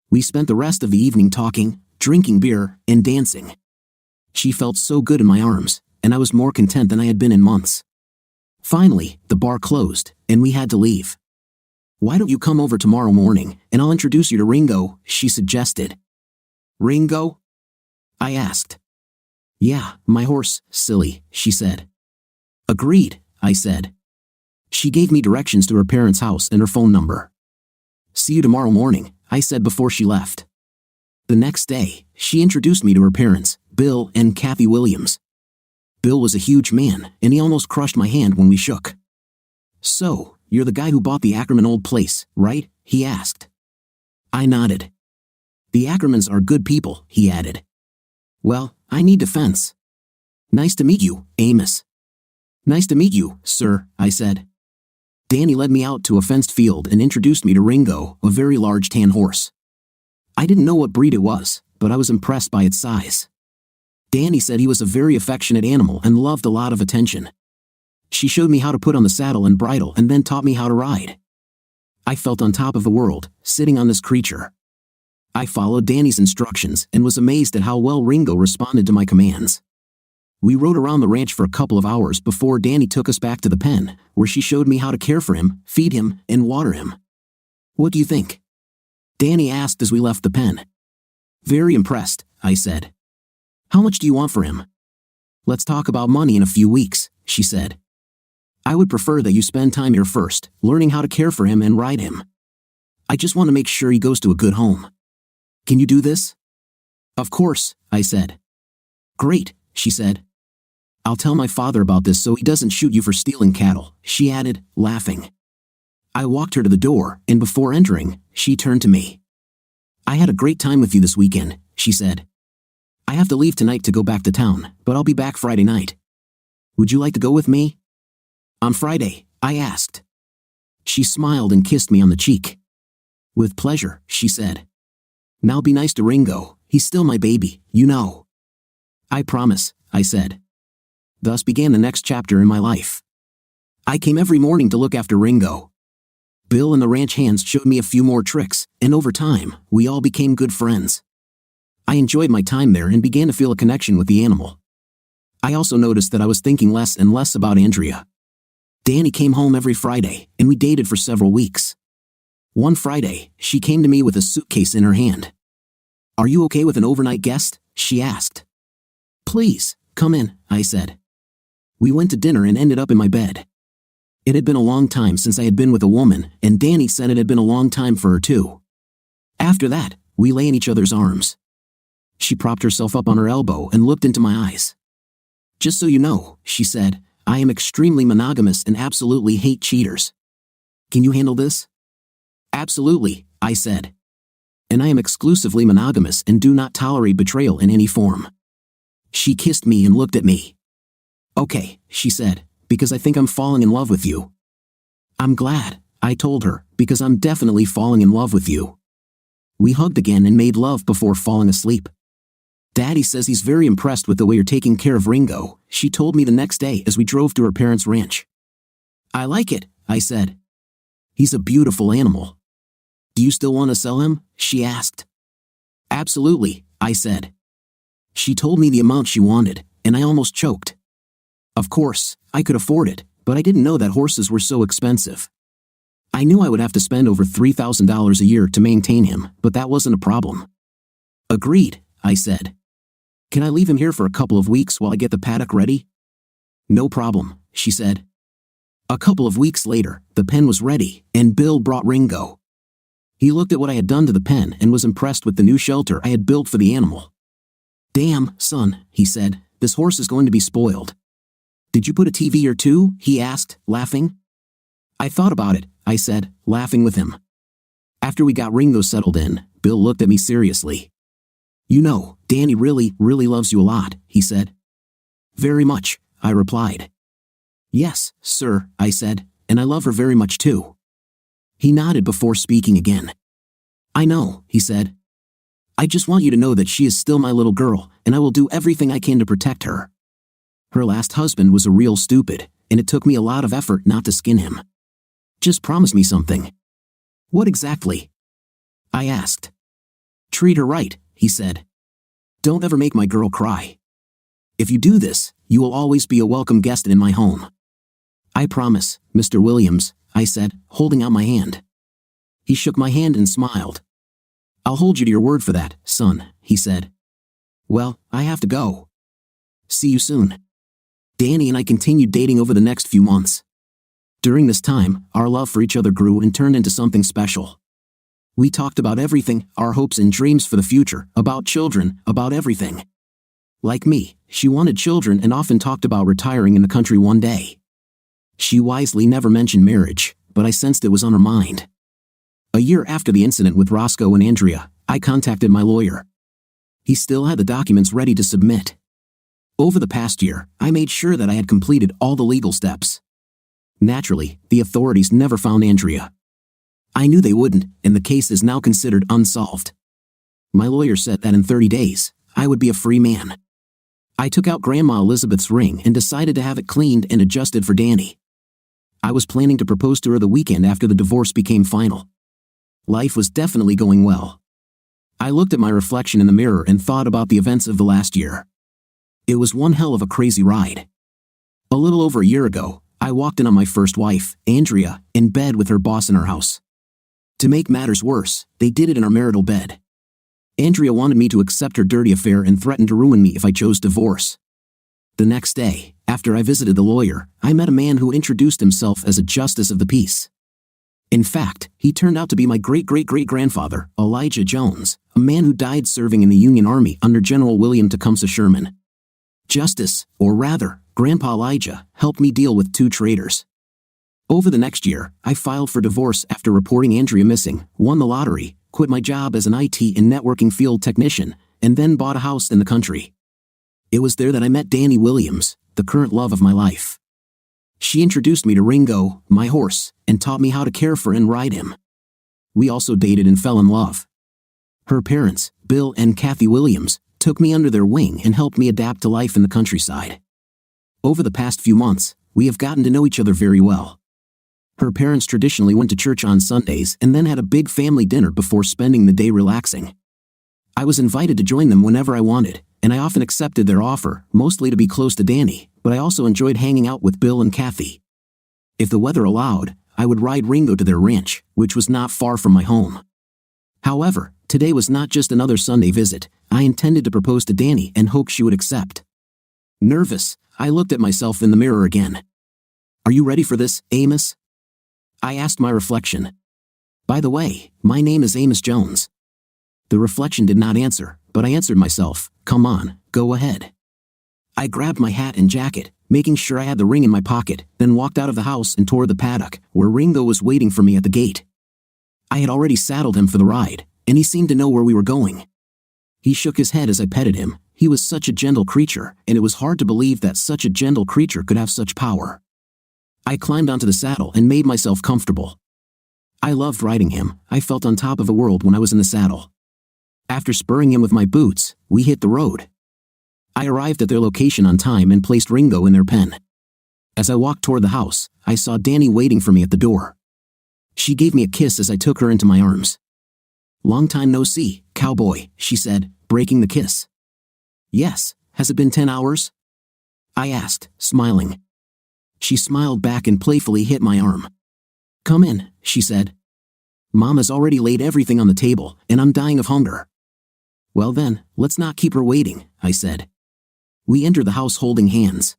We spent the rest of the evening talking, drinking beer, and dancing. She felt so good in my arms, and I was more content than I had been in months. Finally, the bar closed, and we had to leave. Why don't you come over tomorrow morning, and I'll introduce you to Ringo, she suggested. Ringo? I asked. Yeah, my horse, silly, she said. Agreed, I said. She gave me directions to her parents' house and her phone number. See you tomorrow morning, I said before she left. The next day, she introduced me to her parents, Bill and Kathy Williams. Bill was a huge man, and he almost crushed my hand when we shook. So, you're the guy who bought the Ackerman old place, right? He asked. I nodded. The Ackermans are good people, he added. Well, I need defense. Nice to meet you, Amos. Nice to meet you, sir, I said. Danny led me out to a fenced field and introduced me to Ringo, a very large tan horse. I didn't know what breed it was, but I was impressed by its size. Danny said he was a very affectionate animal and loved a lot of attention. She showed me how to put on the saddle and bridle and then taught me how to ride. I felt on top of the world, sitting on this creature. I followed Danny's instructions and was amazed at how well Ringo responded to my commands. We rode around the ranch for a couple of hours before Danny took us back to the pen, where she showed me how to care for him, feed him, and water him. What do you think? Danny asked as we left the pen. Very impressed, I said. How much do you want for him? Let's talk about money in a few weeks, she said. I would prefer that you spend time here first, learning how to care for him and ride him. I just want to make sure he goes to a good home. Can you do this? Of course, I said. Great, she said. I'll tell my father about this so he doesn't shoot you for stealing cattle, she added, laughing. I walked her to the door, and before entering, she turned to me. I had a great time with you this weekend, she said. I have to leave tonight to go back to town, but I'll be back Friday night. Would you like to go with me? On Friday, I asked. She smiled and kissed me on the cheek. With pleasure, she said. Now be nice to Ringo, he's still my baby, you know. I promise, I said. Thus began the next chapter in my life. I came every morning to look after Ringo. Bill and the ranch hands showed me a few more tricks, and over time, we all became good friends. I enjoyed my time there and began to feel a connection with the animal. I also noticed that I was thinking less and less about Andrea. Danny came home every Friday, and we dated for several weeks. One Friday, she came to me with a suitcase in her hand. Are you okay with an overnight guest? She asked. Please, come in, I said. We went to dinner and ended up in my bed. It had been a long time since I had been with a woman, and Danny said it had been a long time for her too. After that, we lay in each other's arms. She propped herself up on her elbow and looked into my eyes. Just so you know, she said, I am extremely monogamous and absolutely hate cheaters. Can you handle this? Absolutely, I said. And I am exclusively monogamous and do not tolerate betrayal in any form. She kissed me and looked at me. Okay, she said, because I think I'm falling in love with you. I'm glad, I told her, because I'm definitely falling in love with you. We hugged again and made love before falling asleep. Daddy says he's very impressed with the way you're taking care of Ringo, she told me the next day as we drove to her parents' ranch. I like it, I said. He's a beautiful animal. Do you still want to sell him? She asked. Absolutely, I said. She told me the amount she wanted, and I almost choked. Of course, I could afford it, but I didn't know that horses were so expensive. I knew I would have to spend over $3,000 a year to maintain him, but that wasn't a problem. Agreed, I said. Can I leave him here for a couple of weeks while I get the paddock ready? No problem, she said. A couple of weeks later, the pen was ready, and Bill brought Ringo. He looked at what I had done to the pen and was impressed with the new shelter I had built for the animal. Damn, son, he said, this horse is going to be spoiled. Did you put a TV or two? He asked, laughing. I thought about it, I said, laughing with him. After we got Ringo settled in, Bill looked at me seriously. You know, Danny really loves you a lot, he said. Very much, I replied. Yes, sir, I said, and I love her very much too. He nodded before speaking again. I know, he said. I just want you to know that she is still my little girl, and I will do everything I can to protect her. Her last husband was a real stupid, and it took me a lot of effort not to skin him. Just promise me something. What exactly? I asked. Treat her right, he said. Don't ever make my girl cry. If you do this, you will always be a welcome guest in my home. I promise, Mr. Williams, I said, holding out my hand. He shook my hand and smiled. I'll hold you to your word for that, son, he said. Well, I have to go. See you soon. Danny and I continued dating over the next few months. During this time, our love for each other grew and turned into something special. We talked about everything, our hopes and dreams for the future, about children, about everything. Like me, she wanted children and often talked about retiring in the country one day. She wisely never mentioned marriage, but I sensed it was on her mind. A year after the incident with Roscoe and Andrea, I contacted my lawyer. He still had the documents ready to submit. Over the past year, I made sure that I had completed all the legal steps. Naturally, the authorities never found Andrea. I knew they wouldn't, and the case is now considered unsolved. My lawyer said that in 30 days, I would be a free man. I took out Grandma Elizabeth's ring and decided to have it cleaned and adjusted for Danny. I was planning to propose to her the weekend after the divorce became final. Life was definitely going well. I looked at my reflection in the mirror and thought about the events of the last year. It was one hell of a crazy ride. A little over a year ago, I walked in on my first wife, Andrea, in bed with her boss in her house. To make matters worse, they did it in our marital bed. Andrea wanted me to accept her dirty affair and threatened to ruin me if I chose divorce. The next day, after I visited the lawyer, I met a man who introduced himself as a justice of the peace. In fact, he turned out to be my great-great-great-grandfather, Elijah Jones, a man who died serving in the Union Army under General William Tecumseh Sherman. Justice, or rather, Grandpa Elijah, helped me deal with 2 traitors. Over the next year, I filed for divorce after reporting Andrea missing, won the lottery, quit my job as an IT and networking field technician, and then bought a house in the country. It was there that I met Danny Williams, the current love of my life. She introduced me to Ringo, my horse, and taught me how to care for and ride him. We also dated and fell in love. Her parents, Bill and Kathy Williams, took me under their wing and helped me adapt to life in the countryside. Over the past few months, we have gotten to know each other very well. Her parents traditionally went to church on Sundays and then had a big family dinner before spending the day relaxing. I was invited to join them whenever I wanted, and I often accepted their offer, mostly to be close to Danny, but I also enjoyed hanging out with Bill and Kathy. If the weather allowed, I would ride Ringo to their ranch, which was not far from my home. However, today was not just another Sunday visit. I intended to propose to Danny and hoped she would accept. Nervous, I looked at myself in the mirror again. Are you ready for this, Amos? I asked my reflection. By the way, my name is Amos Jones. The reflection did not answer, but I answered myself, come on, go ahead. I grabbed my hat and jacket, making sure I had the ring in my pocket, then walked out of the house and toward the paddock, where Ringo was waiting for me at the gate. I had already saddled him for the ride, and he seemed to know where we were going. He shook his head as I petted him. He was such a gentle creature, and it was hard to believe that such a gentle creature could have such power. I climbed onto the saddle and made myself comfortable. I loved riding him. I felt on top of the world when I was in the saddle. After spurring him with my boots, we hit the road. I arrived at their location on time and placed Ringo in their pen. As I walked toward the house, I saw Danny waiting for me at the door. She gave me a kiss as I took her into my arms. Long time no see, cowboy, she said, breaking the kiss. Yes, has it been 10 hours? I asked, smiling. She smiled back and playfully hit my arm. Come in, she said. Mom has already laid everything on the table, and I'm dying of hunger. Well then, let's not keep her waiting, I said. We entered the house holding hands.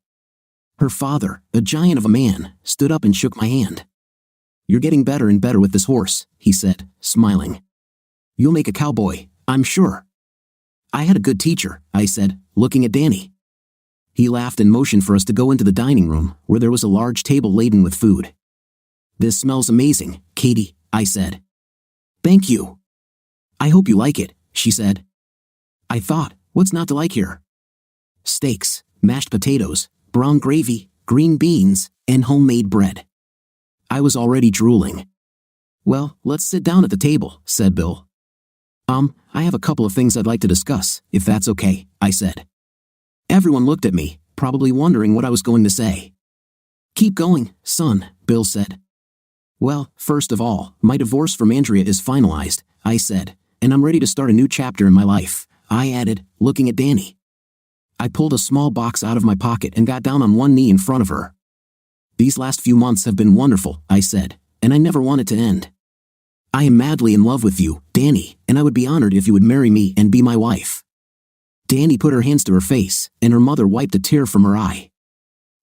Her father, a giant of a man, stood up and shook my hand. You're getting better and better with this horse, he said, smiling. You'll make a cowboy, I'm sure. I had a good teacher, I said, looking at Danny. He laughed and motioned for us to go into the dining room, where there was a large table laden with food. This smells amazing, Katie, I said. Thank you. I hope you like it, she said. I thought, what's not to like here? Steaks, mashed potatoes, brown gravy, green beans, and homemade bread. I was already drooling. Well, let's sit down at the table, said Bill. I have a couple of things I'd like to discuss, if that's okay, I said. Everyone looked at me, probably wondering what I was going to say. Keep going, son, Bill said. Well, first of all, my divorce from Andrea is finalized, I said, and I'm ready to start a new chapter in my life, I added, looking at Danny. I pulled a small box out of my pocket and got down on one knee in front of her. These last few months have been wonderful, I said, and I never want it to end. I am madly in love with you, Danny, and I would be honored if you would marry me and be my wife. Danny put her hands to her face, and her mother wiped a tear from her eye.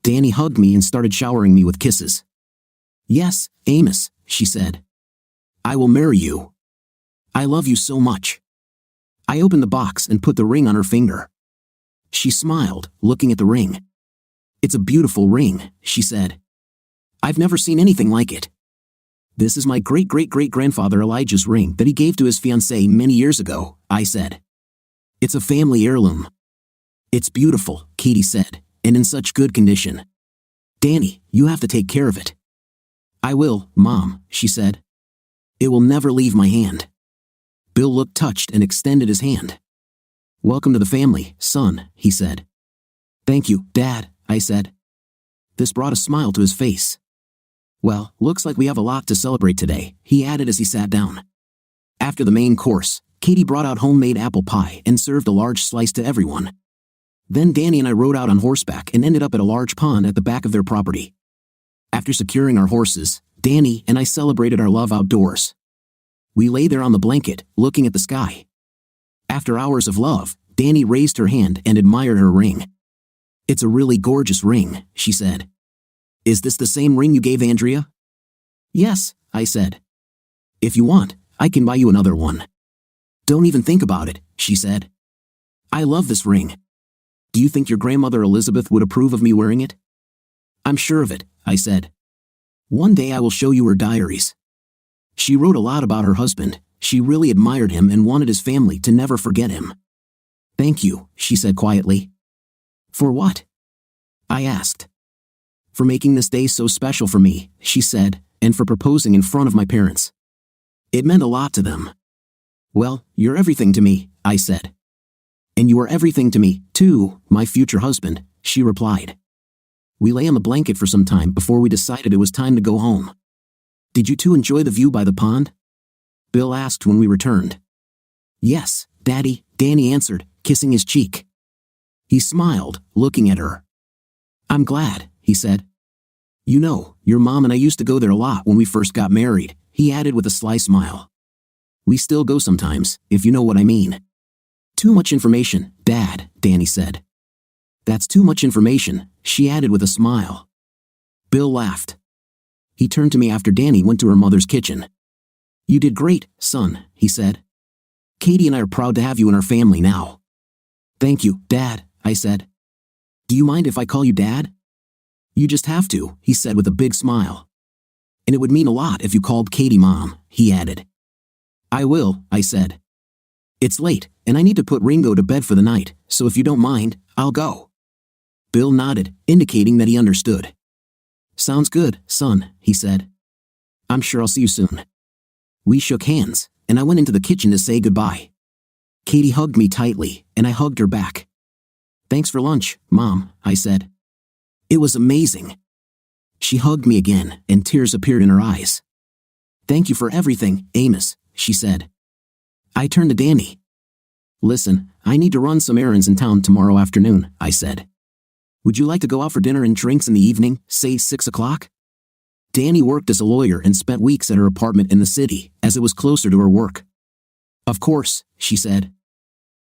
Danny hugged me and started showering me with kisses. Yes, Amos, she said. I will marry you. I love you so much. I opened the box and put the ring on her finger. She smiled, looking at the ring. It's a beautiful ring, she said. I've never seen anything like it. This is my great-great-great-grandfather Elijah's ring that he gave to his fiancée many years ago, I said. It's a family heirloom. It's beautiful, Katie said, and in such good condition. Danny, you have to take care of it. I will, Mom, she said. It will never leave my hand. Bill looked touched and extended his hand. Welcome to the family, son, he said. Thank you, Dad, I said. This brought a smile to his face. Well, looks like we have a lot to celebrate today, he added as he sat down. After the main course, Katie brought out homemade apple pie and served a large slice to everyone. Then Danny and I rode out on horseback and ended up at a large pond at the back of their property. After securing our horses, Danny and I celebrated our love outdoors. We lay there on the blanket, looking at the sky. After hours of love, Danny raised her hand and admired her ring. It's a really gorgeous ring, she said. Is this the same ring you gave Andrea? Yes, I said. If you want, I can buy you another one. Don't even think about it, she said. I love this ring. Do you think your grandmother Elizabeth would approve of me wearing it? I'm sure of it, I said. One day I will show you her diaries. She wrote a lot about her husband. She really admired him and wanted his family to never forget him. Thank you, she said quietly. For what? I asked. For making this day so special for me, she said, and for proposing in front of my parents. It meant a lot to them. Well, you're everything to me, I said. And you are everything to me, too, my future husband, she replied. We lay on the blanket for some time before we decided it was time to go home. Did you two enjoy the view by the pond? Bill asked when we returned. Yes, Daddy, Danny answered, kissing his cheek. He smiled, looking at her. I'm glad, he said. You know, your mom and I used to go there a lot when we first got married, he added with a sly smile. We still go sometimes, if you know what I mean. Too much information, Dad, Danny said. That's too much information, she added with a smile. Bill laughed. He turned to me after Danny went to her mother's kitchen. You did great, son, he said. Katie and I are proud to have you in our family now. Thank you, Dad, I said. Do you mind if I call you Dad? You just have to, he said with a big smile. And it would mean a lot if you called Katie Mom, he added. I will, I said. It's late, and I need to put Ringo to bed for the night, so if you don't mind, I'll go. Bill nodded, indicating that he understood. Sounds good, son, he said. I'm sure I'll see you soon. We shook hands, and I went into the kitchen to say goodbye. Katie hugged me tightly, and I hugged her back. Thanks for lunch, Mom, I said. It was amazing. She hugged me again, and tears appeared in her eyes. Thank you for everything, Amos, she said. I turned to Danny. Listen, I need to run some errands in town tomorrow afternoon, I said. Would you like to go out for dinner and drinks in the evening, say 6 o'clock? Danny worked as a lawyer and spent weeks at her apartment in the city, as it was closer to her work. Of course, she said.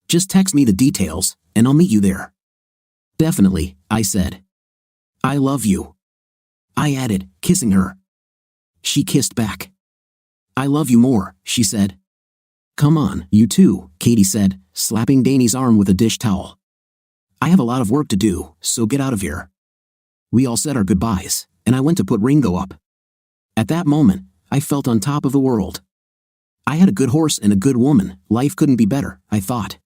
Just text me the details, and I'll meet you there. Definitely, I said. I love you. I added, kissing her. She kissed back. I love you more, she said. Come on, you too, Katie said, slapping Danny's arm with a dish towel. I have a lot of work to do, so get out of here. We all said our goodbyes, and I went to put Ringo up. At that moment, I felt on top of the world. I had a good horse and a good woman, life couldn't be better, I thought.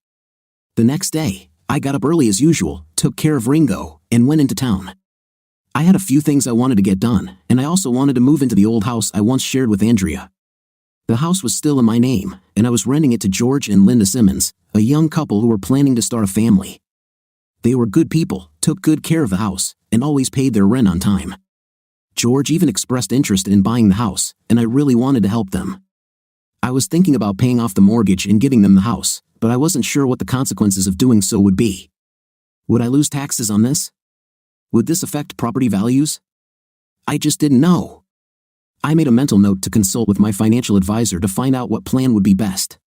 The next day, I got up early as usual, took care of Ringo, and went into town. I had a few things I wanted to get done, and I also wanted to move into the old house I once shared with Andrea. The house was still in my name, and I was renting it to George and Linda Simmons, a young couple who were planning to start a family. They were good people, took good care of the house, and always paid their rent on time. George even expressed interest in buying the house, and I really wanted to help them. I was thinking about paying off the mortgage and giving them the house, but I wasn't sure what the consequences of doing so would be. Would I lose taxes on this? Would this affect property values? I just didn't know. I made a mental note to consult with my financial advisor to find out what plan would be best.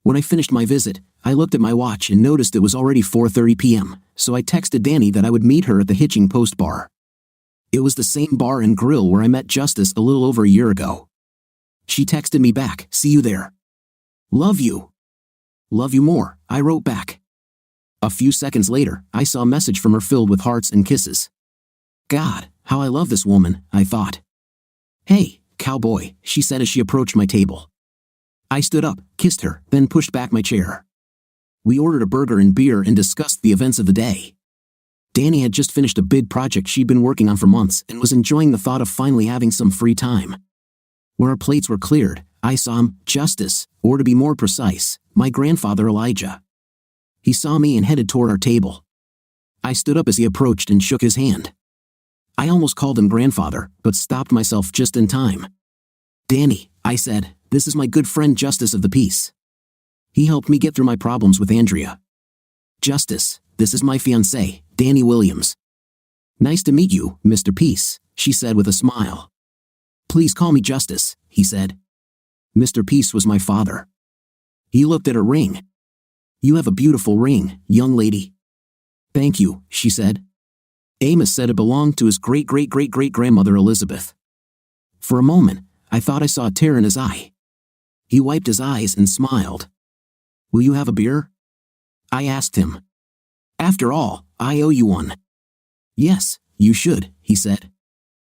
When I finished my visit, I looked at my watch and noticed it was already 4:30 p.m., so I texted Danny that I would meet her at the Hitching Post bar. It was the same bar and grill where I met Justice a little over a year ago. She texted me back, "See you there." "Love you." "Love you more," I wrote back. A few seconds later, I saw a message from her filled with hearts and kisses. God, how I love this woman, I thought. "Hey, cowboy," she said as she approached my table. I stood up, kissed her, then pushed back my chair. We ordered a burger and beer and discussed the events of the day. Danny had just finished a big project she'd been working on for months and was enjoying the thought of finally having some free time. When our plates were cleared, I saw him, Justice, or to be more precise, my grandfather Elijah. He saw me and headed toward our table. I stood up as he approached and shook his hand. I almost called him grandfather, but stopped myself just in time. "Danny," I said, "this is my good friend Justice of the Peace. He helped me get through my problems with Andrea." "Justice, this is my fiancé, Danny Williams." "Nice to meet you, Mr. Peace," she said with a smile. "Please call me Justice," he said. Mr. Peace was my father. He looked at her ring. "You have a beautiful ring, young lady." "Thank you," she said. Amos said it belonged to his great-great-great-great-grandmother Elizabeth. For a moment, I thought I saw a tear in his eye. He wiped his eyes and smiled. "Will you have a beer?" I asked him. "After all, I owe you one." "Yes, you should," he said.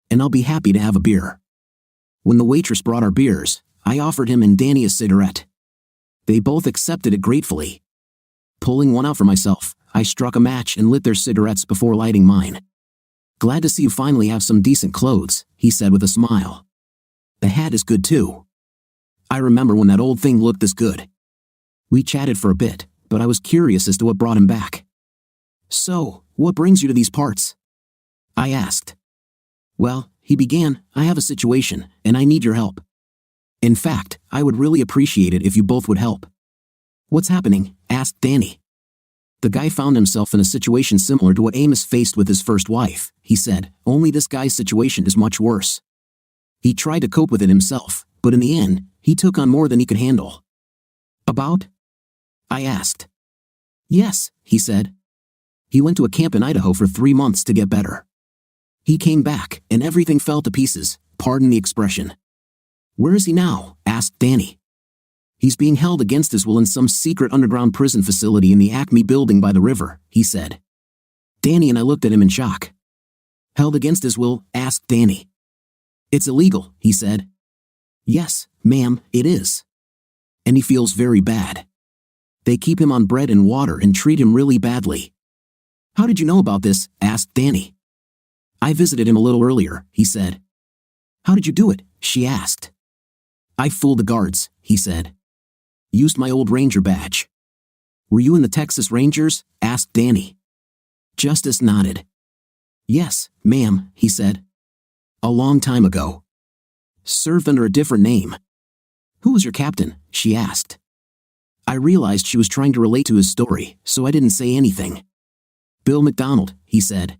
"And I'll be happy to have a beer." When the waitress brought our beers, I offered him and Danny a cigarette. They both accepted it gratefully. Pulling one out for myself, I struck a match and lit their cigarettes before lighting mine. "Glad to see you finally have some decent clothes," he said with a smile. "The hat is good too. I remember when that old thing looked this good." We chatted for a bit, but I was curious as to what brought him back. "So, what brings you to these parts?" I asked. "Well," he began, "I have a situation, and I need your help. In fact, I would really appreciate it if you both would help." "What's happening?" asked Danny. "The guy found himself in a situation similar to what Amos faced with his first wife," he said, "only this guy's situation is much worse. He tried to cope with it himself, but in the end, he took on more than he could handle." "About?" I asked. "Yes," he said. "He went to a camp in Idaho for 3 months to get better. He came back, and everything fell to pieces, pardon the expression." "Where is he now?" asked Danny. "He's being held against his will in some secret underground prison facility in the Acme building by the river," he said. Danny and I looked at him in shock. "Held against his will?" asked Danny. "It's illegal," he said. "Yes, ma'am, it is. And he feels very bad. They keep him on bread and water and treat him really badly." "How did you know about this?" asked Danny. "I visited him a little earlier," he said. "How did you do it?" she asked. "I fooled the guards," he said. "Used my old ranger badge." "Were you in the Texas Rangers?" asked Danny. Justice nodded. "Yes, ma'am," he said. "A long time ago. Served under a different name." "Who was your captain?" she asked. I realized she was trying to relate to his story, so I didn't say anything. "Bill McDonald," he said.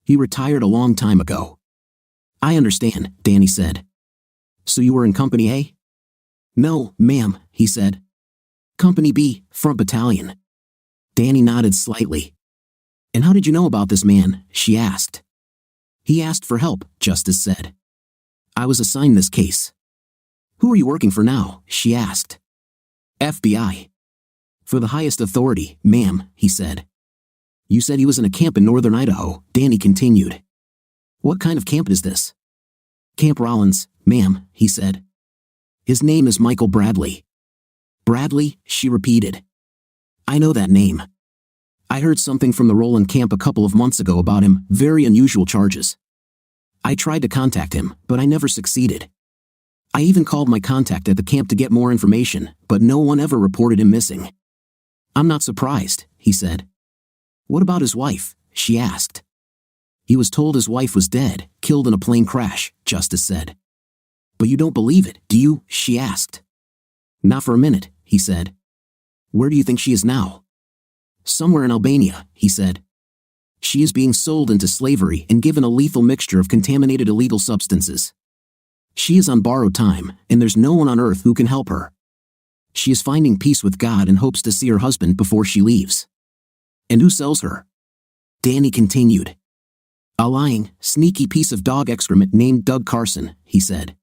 "He retired a long time ago." "I understand," Danny said. "So you were in Company A?" "No, ma'am," he said. "Company B, front battalion." Danny nodded slightly. "And how did you know about this man?" she asked. "He asked for help," Justice said. "I was assigned this case." "Who are you working for now?" she asked. "FBI. For the highest authority, ma'am," he said. "You said he was in a camp in northern Idaho," Danny continued. "What kind of camp is this?" "Camp Rollins, ma'am," he said. "His name is Michael Bradley." "Bradley," she repeated. "I know that name. I heard something from the Roland camp a couple of months ago about him, very unusual charges. I tried to contact him, but I never succeeded. I even called my contact at the camp to get more information, but no one ever reported him missing." "I'm not surprised," he said. "What about his wife?" she asked. He was told his wife was dead, killed in a plane crash, Justice said. But you don't believe it, do you? She asked. Not for a minute, he said. Where do you think she is now? Somewhere in Albania, he said. She is being sold into slavery and given a lethal mixture of contaminated illegal substances. She is on borrowed time, and there's no one on earth who can help her. She is finding peace with God and hopes to see her husband before she leaves. And who sells her? Danny continued. A lying, sneaky piece of dog excrement named Doug Carson, he said.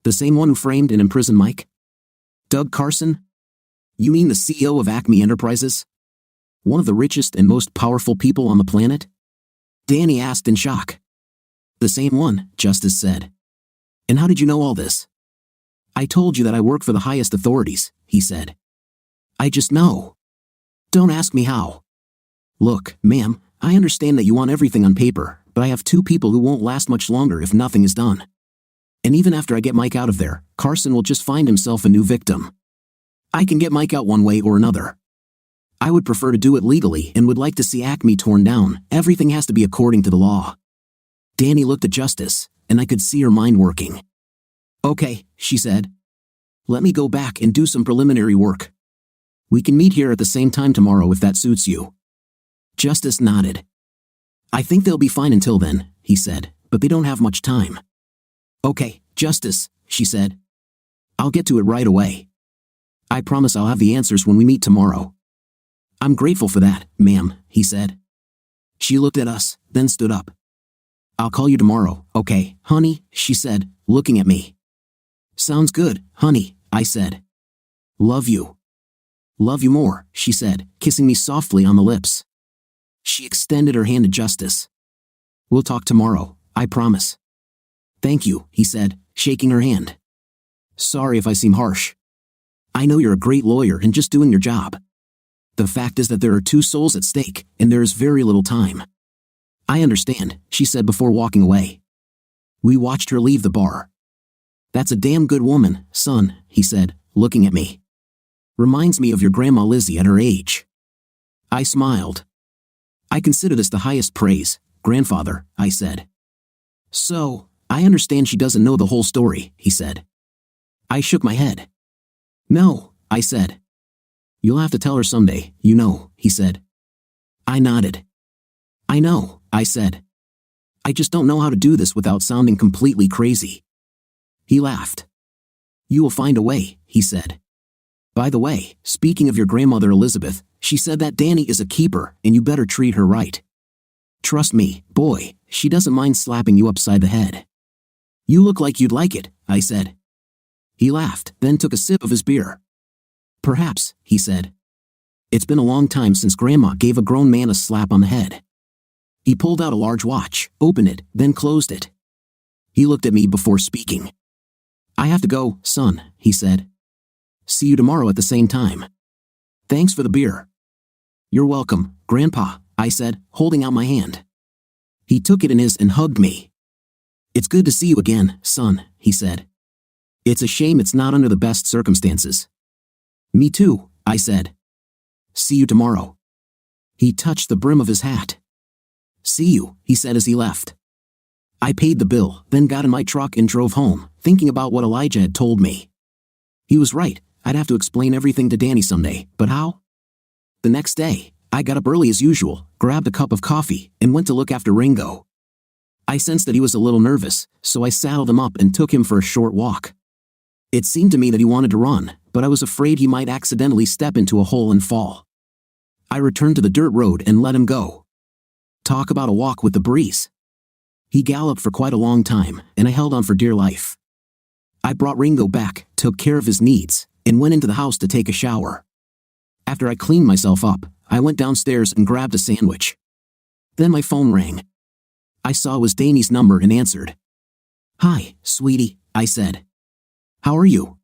The same one who framed and imprisoned Mike? Doug Carson? You mean the CEO of Acme Enterprises? One of the richest and most powerful people on the planet? Danny asked in shock. The same one, Justice said. And how did you know all this? I told you that I work for the highest authorities, he said. I just know. Don't ask me how. Look, ma'am, I understand that you want everything on paper, but I have two people who won't last much longer if nothing is done. And even after I get Mike out of there, Carson will just find himself a new victim. I can get Mike out one way or another. I would prefer to do it legally and would like to see Acme torn down. Everything has to be according to the law. Danny looked at Justice, and I could see her mind working. Okay, she said. Let me go back and do some preliminary work. We can meet here at the same time tomorrow if that suits you. Justice nodded. I think they'll be fine until then, he said, but they don't have much time. Okay, Justice, she said. I'll get to it right away. I promise I'll have the answers when we meet tomorrow. I'm grateful for that, ma'am, he said. She looked at us, then stood up. I'll call you tomorrow, okay, honey, she said, looking at me. Sounds good, honey, I said. Love you. Love you more, she said, kissing me softly on the lips. She extended her hand to Justice. We'll talk tomorrow, I promise. Thank you, he said, shaking her hand. Sorry if I seem harsh. I know you're a great lawyer and just doing your job. The fact is that there are two souls at stake, and there is very little time. I understand, she said before walking away. We watched her leave the bar. That's a damn good woman, son, he said, looking at me. Reminds me of your Grandma Lizzie at her age. I smiled. I consider this the highest praise, grandfather, I said. So, I understand she doesn't know the whole story, he said. I shook my head. No, I said. You'll have to tell her someday, you know, he said. I nodded. I know, I said. I just don't know how to do this without sounding completely crazy. He laughed. You will find a way, he said. By the way, speaking of your grandmother Elizabeth, she said that Danny is a keeper and you better treat her right. Trust me, boy, she doesn't mind slapping you upside the head. You look like you'd like it, I said. He laughed, then took a sip of his beer. Perhaps, he said. It's been a long time since Grandma gave a grown man a slap on the head. He pulled out a large watch, opened it, then closed it. He looked at me before speaking. I have to go, son, he said. See you tomorrow at the same time. Thanks for the beer. You're welcome, Grandpa, I said, holding out my hand. He took it in his and hugged me. It's good to see you again, son, he said. It's a shame it's not under the best circumstances. Me too, I said. See you tomorrow. He touched the brim of his hat. See you, he said as he left. I paid the bill, then got in my truck and drove home, thinking about what Elijah had told me. He was right, I'd have to explain everything to Danny someday, but how? The next day, I got up early as usual, grabbed a cup of coffee, and went to look after Ringo. I sensed that he was a little nervous, so I saddled him up and took him for a short walk. It seemed to me that he wanted to run, but I was afraid he might accidentally step into a hole and fall. I returned to the dirt road and let him go. Talk about a walk with the breeze. He galloped for quite a long time, and I held on for dear life. I brought Ringo back, took care of his needs, and went into the house to take a shower. After I cleaned myself up, I went downstairs and grabbed a sandwich. Then my phone rang. I saw it was Danny's number and answered. Hi, sweetie, I said. How are you?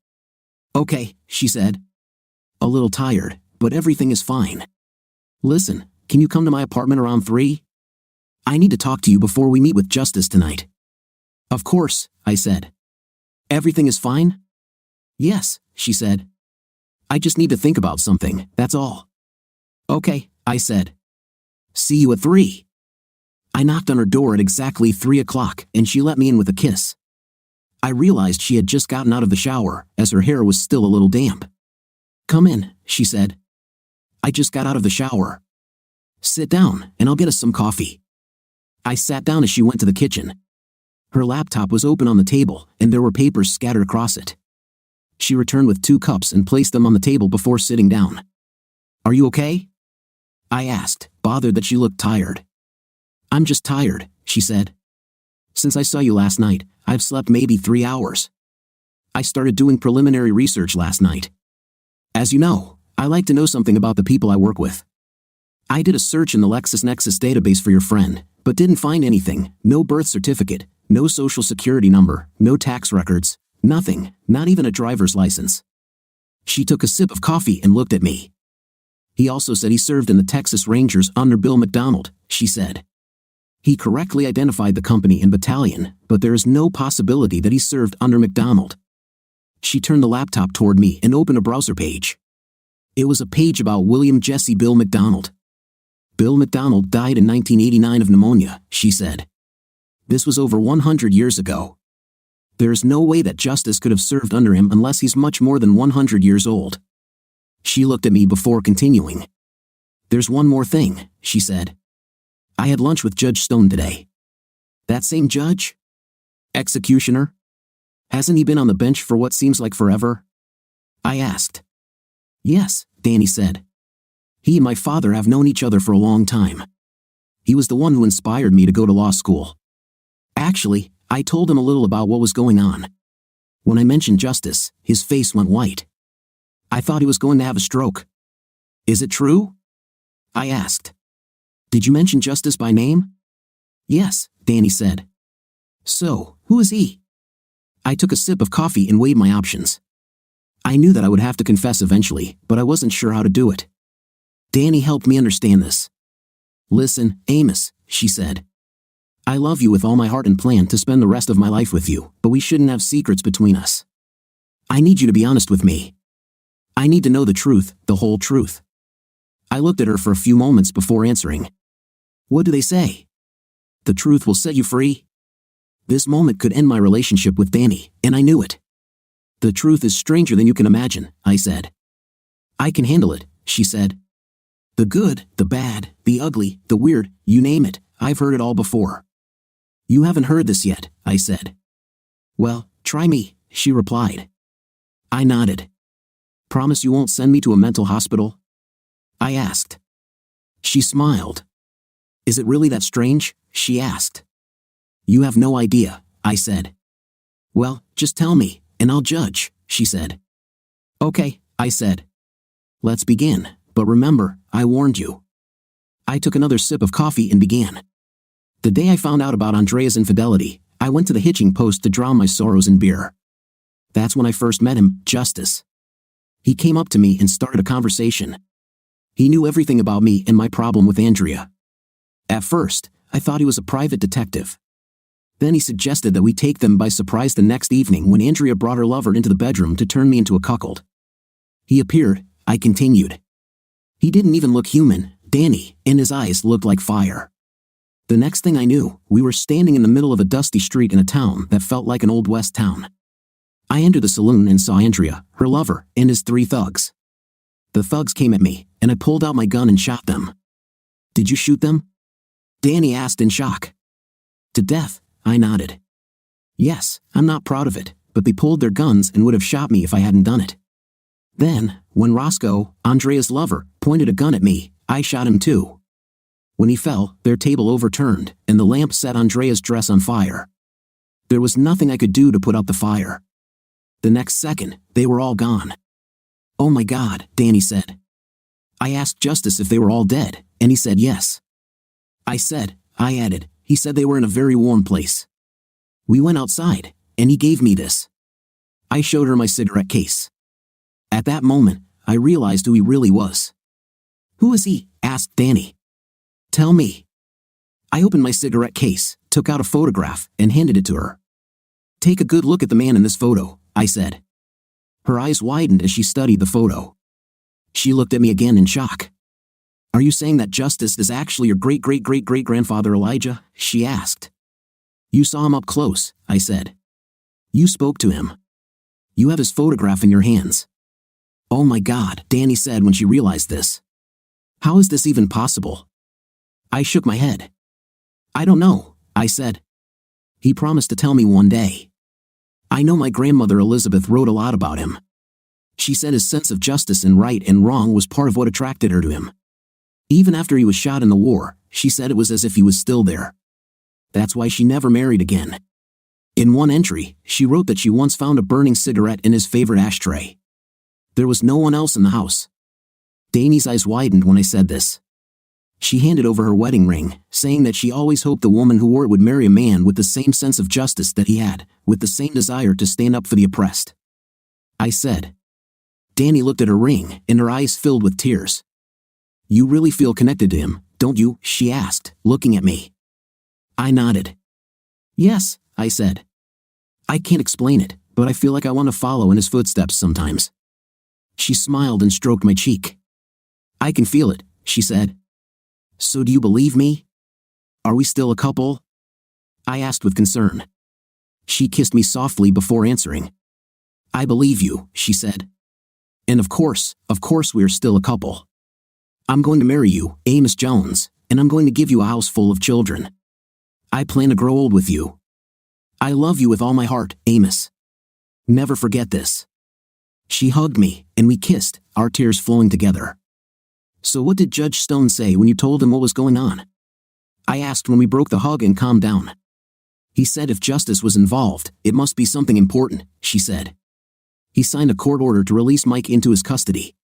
Okay, she said. A little tired, but everything is fine. Listen, can you come to my apartment around 3? I need to talk to you before we meet with Justice tonight. Of course, I said. Everything is fine? Yes, she said. I just need to think about something, that's all. Okay, I said. See you at 3. I knocked on her door at exactly 3 o'clock, and she let me in with a kiss. I realized she had just gotten out of the shower, as her hair was still a little damp. "Come in," she said. "I just got out of the shower." "Sit down, and I'll get us some coffee." I sat down as she went to the kitchen. Her laptop was open on the table, and there were papers scattered across it. She returned with 2 cups and placed them on the table before sitting down. "Are you okay?" I asked, bothered that she looked tired. "I'm just tired," she said. "Since I saw you last night, I've slept maybe 3 hours. I started doing preliminary research last night. As you know, I like to know something about the people I work with. I did a search in the LexisNexis database for your friend, but didn't find anything. No birth certificate, no social security number, no tax records, nothing, not even a driver's license." She took a sip of coffee and looked at me. "He also said he served in the Texas Rangers under Bill McDonald," she said. "He correctly identified the company and battalion, but there is no possibility that he served under McDonald." She turned the laptop toward me and opened a browser page. It was a page about William Jesse Bill McDonald. "Bill McDonald died in 1989 of pneumonia," she said. "This was over 100 years ago. There is no way that Justice could have served under him unless he's much more than 100 years old." She looked at me before continuing. "There's one more thing," she said. "I had lunch with Judge Stone today." "That same judge? Executioner? Hasn't he been on the bench for what seems like forever?" I asked. "Yes," Danny said. "He and my father have known each other for a long time. He was the one who inspired me to go to law school. Actually, I told him a little about what was going on. When I mentioned Justice, his face went white. I thought he was going to have a stroke." "Is it true?" I asked. "Did you mention Justice by name?" "Yes," Danny said. "So, who is he?" I took a sip of coffee and weighed my options. I knew that I would have to confess eventually, but I wasn't sure how to do it. Danny helped me understand this. "Listen, Amos," she said. "I love you with all my heart and plan to spend the rest of my life with you, but we shouldn't have secrets between us. I need you to be honest with me. I need to know the truth, the whole truth." I looked at her for a few moments before answering. "What do they say? The truth will set you free?" This moment could end my relationship with Danny, and I knew it. "The truth is stranger than you can imagine," I said. "I can handle it," she said. "The good, the bad, the ugly, the weird, you name it, I've heard it all before." "You haven't heard this yet," I said. "Well, try me," she replied. I nodded. "Promise you won't send me to a mental hospital?" I asked. She smiled. "Is it really that strange?" she asked. "You have no idea," I said. "Well, just tell me, and I'll judge," she said. "Okay," I said. "Let's begin, but remember, I warned you." I took another sip of coffee and began. "The day I found out about Andrea's infidelity, I went to the hitching post to drown my sorrows in beer. That's when I first met him, Justice. He came up to me and started a conversation. He knew everything about me and my problem with Andrea. At first, I thought he was a private detective. Then he suggested that we take them by surprise the next evening when Andrea brought her lover into the bedroom to turn me into a cuckold. He appeared," I continued. "He didn't even look human, Danny, and his eyes looked like fire. The next thing I knew, we were standing in the middle of a dusty street in a town that felt like an Old West town. I entered the saloon and saw Andrea, her lover, and his 3 thugs. The thugs came at me, and I pulled out my gun and shot them." "Did you shoot them?" Danny asked in shock. "To death," I nodded. "Yes, I'm not proud of it, but they pulled their guns and would have shot me if I hadn't done it. Then, when Roscoe, Andrea's lover, pointed a gun at me, I shot him too. When he fell, their table overturned, and the lamp set Andrea's dress on fire. There was nothing I could do to put out the fire. The next second, they were all gone." "Oh my God," Danny said. I asked Justice if they were all dead, and he said yes. I added, he said they were in a very warm place. We went outside, and he gave me this. I showed her my cigarette case. At that moment, I realized who he really was. "Who is he?" asked Danny. "Tell me." I opened my cigarette case, took out a photograph, and handed it to her. "Take a good look at the man in this photo," I said. Her eyes widened as she studied the photo. She looked at me again in shock. Are you saying that Justice is actually your great-great-great-great-grandfather Elijah? She asked. You saw him up close, I said. You spoke to him. You have his photograph in your hands. Oh my God, Danny said when she realized this. How is this even possible? I shook my head. I don't know, I said. He promised to tell me one day. I know my grandmother Elizabeth wrote a lot about him. She said his sense of justice and right and wrong was part of what attracted her to him. Even after he was shot in the war, she said it was as if he was still there. That's why she never married again. In one entry, she wrote that she once found a burning cigarette in his favorite ashtray. There was no one else in the house. Danny's eyes widened when I said this. She handed over her wedding ring, saying that she always hoped the woman who wore it would marry a man with the same sense of justice that he had, with the same desire to stand up for the oppressed. I said. Danny looked at her ring, and her eyes filled with tears. You really feel connected to him, don't you? She asked, looking at me. I nodded. Yes, I said. I can't explain it, but I feel like I want to follow in his footsteps sometimes. She smiled and stroked my cheek. I can feel it, she said. So do you believe me? Are we still a couple? I asked with concern. She kissed me softly before answering. I believe you, she said. And of course we are still a couple. I'm going to marry you, Amos Jones, and I'm going to give you a house full of children. I plan to grow old with you. I love you with all my heart, Amos. Never forget this. She hugged me, and we kissed, our tears flowing together. So what did Judge Stone say when you told him what was going on? I asked when we broke the hug and calmed down. He said if justice was involved, it must be something important, she said. He signed a court order to release Mike into his custody.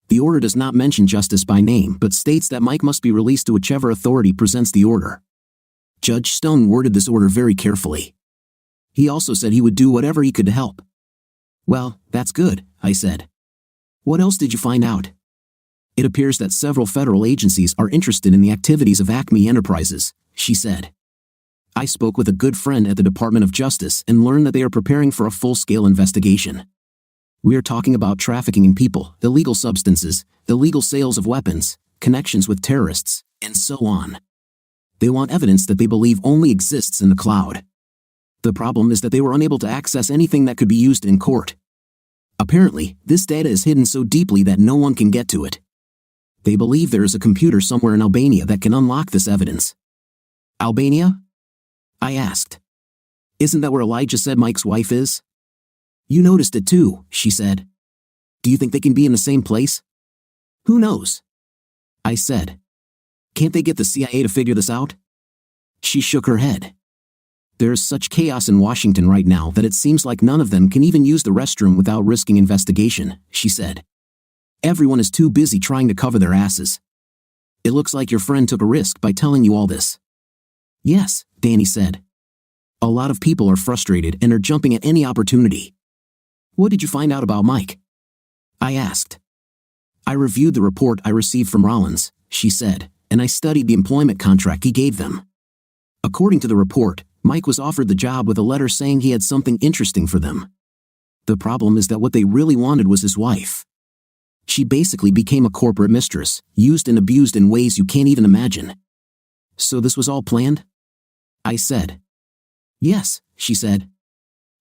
The order does not mention justice by name but states that Mike must be released to whichever authority presents the order. Judge Stone worded this order very carefully. He also said he would do whatever he could to help. Well, that's good, I said. What else did you find out? It appears that several federal agencies are interested in the activities of Acme Enterprises, she said. I spoke with a good friend at the Department of Justice and learned that they are preparing for a full-scale investigation. We are talking about trafficking in people, illegal substances, illegal sales of weapons, connections with terrorists, and so on. They want evidence that they believe only exists in the cloud. The problem is that they were unable to access anything that could be used in court. Apparently, this data is hidden so deeply that no one can get to it. They believe there is a computer somewhere in Albania that can unlock this evidence. Albania? I asked. Isn't that where Elijah said Mike's wife is? You noticed it too, she said. Do you think they can be in the same place? Who knows? I said. Can't they get the CIA to figure this out? She shook her head. There is such chaos in Washington right now that it seems like none of them can even use the restroom without risking investigation, she said. Everyone is too busy trying to cover their asses. It looks like your friend took a risk by telling you all this. Yes, Danny said. A lot of people are frustrated and are jumping at any opportunity. What did you find out about Mike? I asked. I reviewed the report I received from Rollins, she said, and I studied the employment contract he gave them. According to the report, Mike was offered the job with a letter saying he had something interesting for them. The problem is that what they really wanted was his wife. She basically became a corporate mistress, used and abused in ways you can't even imagine. So this was all planned? I said. Yes, she said.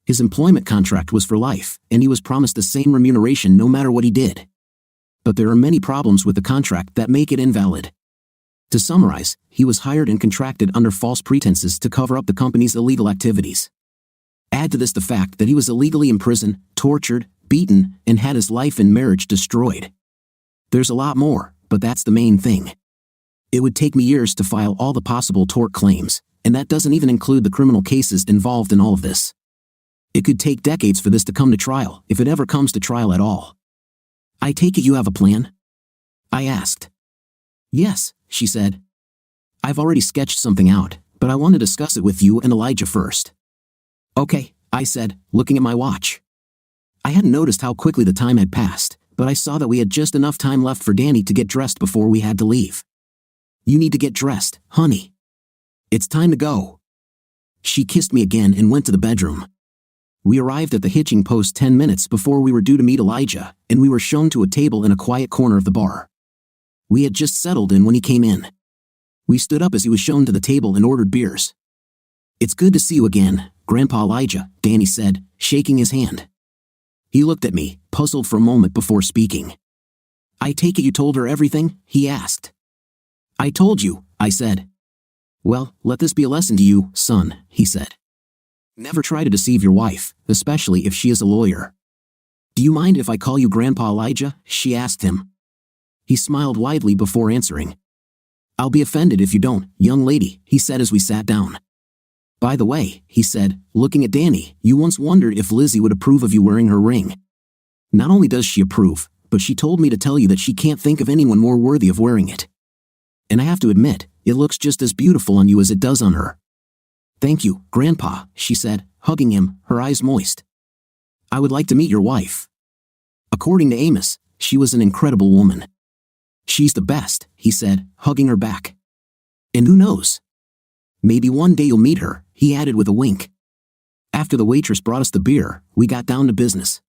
His employment contract was for life, and he was promised the same remuneration no matter what he did. But there are many problems with the contract that make it invalid. To summarize, he was hired and contracted under false pretenses to cover up the company's illegal activities. Add to this the fact that he was illegally imprisoned, tortured, beaten, and had his life and marriage destroyed. There's a lot more, but that's the main thing. It would take me years to file all the possible tort claims, and that doesn't even include the criminal cases involved in all of this. It could take decades for this to come to trial, if it ever comes to trial at all. I take it you have a plan? I asked. Yes, she said. I've already sketched something out, but I want to discuss it with you and Elijah first. Okay, I said, looking at my watch. I hadn't noticed how quickly the time had passed, but I saw that we had just enough time left for Danny to get dressed before we had to leave. You need to get dressed, honey. It's time to go. She kissed me again and went to the bedroom. We arrived at the hitching post 10 minutes before we were due to meet Elijah, and we were shown to a table in a quiet corner of the bar. We had just settled in when he came in. We stood up as he was shown to the table and ordered beers. "It's good to see you again, Grandpa Elijah," Danny said, shaking his hand. He looked at me, puzzled for a moment before speaking. "I take it you told her everything?" he asked. "I told you," I said. "Well, let this be a lesson to you, son," he said. "Never try to deceive your wife, especially if she is a lawyer." "Do you mind if I call you Grandpa Elijah?" she asked him. He smiled widely before answering. "I'll be offended if you don't, young lady," he said as we sat down. "By the way," he said, looking at Danny, "you once wondered if Lizzie would approve of you wearing her ring. Not only does she approve, but she told me to tell you that she can't think of anyone more worthy of wearing it. And I have to admit, it looks just as beautiful on you as it does on her." "Thank you, Grandpa," she said, hugging him, her eyes moist. "I would like to meet your wife." According to Amos, she was an incredible woman. "She's the best," he said, hugging her back. "And who knows? Maybe one day you'll meet her," he added with a wink. After the waitress brought us the beer, we got down to business.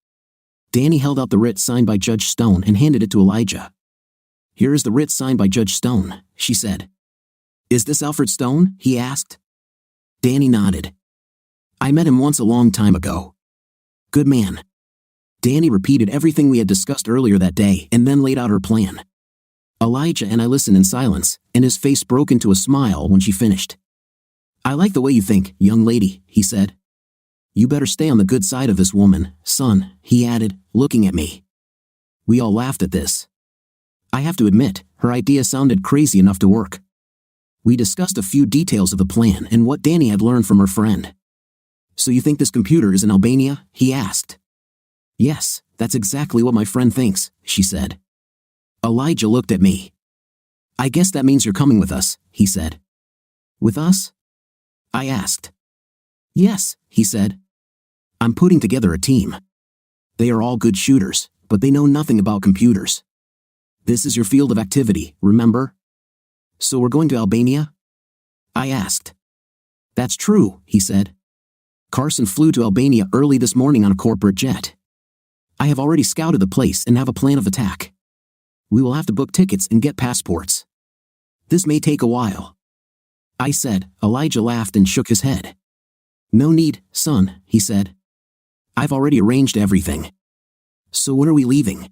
Danny held out the writ signed by Judge Stone and handed it to Elijah. "Here is the writ signed by Judge Stone," she said. "Is this Alfred Stone?" he asked. Danny nodded. "I met him once a long time ago. Good man." Danny repeated everything we had discussed earlier that day and then laid out her plan. Elijah and I listened in silence, and his face broke into a smile when she finished. "I like the way you think, young lady," he said. "You better stay on the good side of this woman, son," he added, looking at me. We all laughed at this. I have to admit, her idea sounded crazy enough to work. We discussed a few details of the plan and what Danny had learned from her friend. "So you think this computer is in Albania?" he asked. "Yes, that's exactly what my friend thinks," she said. Elijah looked at me. "I guess that means you're coming with us," he said. "With us?" I asked. "Yes," he said. "I'm putting together a team. They are all good shooters, but they know nothing about computers. This is your field of activity, remember? So we're going to Albania?" I asked. "That's true," he said. "Carson flew to Albania early this morning on a corporate jet. I have already scouted the place and have a plan of attack. We will have to book tickets and get passports. This may take a while." I said. Elijah laughed and shook his head. "No need, son," he said. "I've already arranged everything." "So when are we leaving?"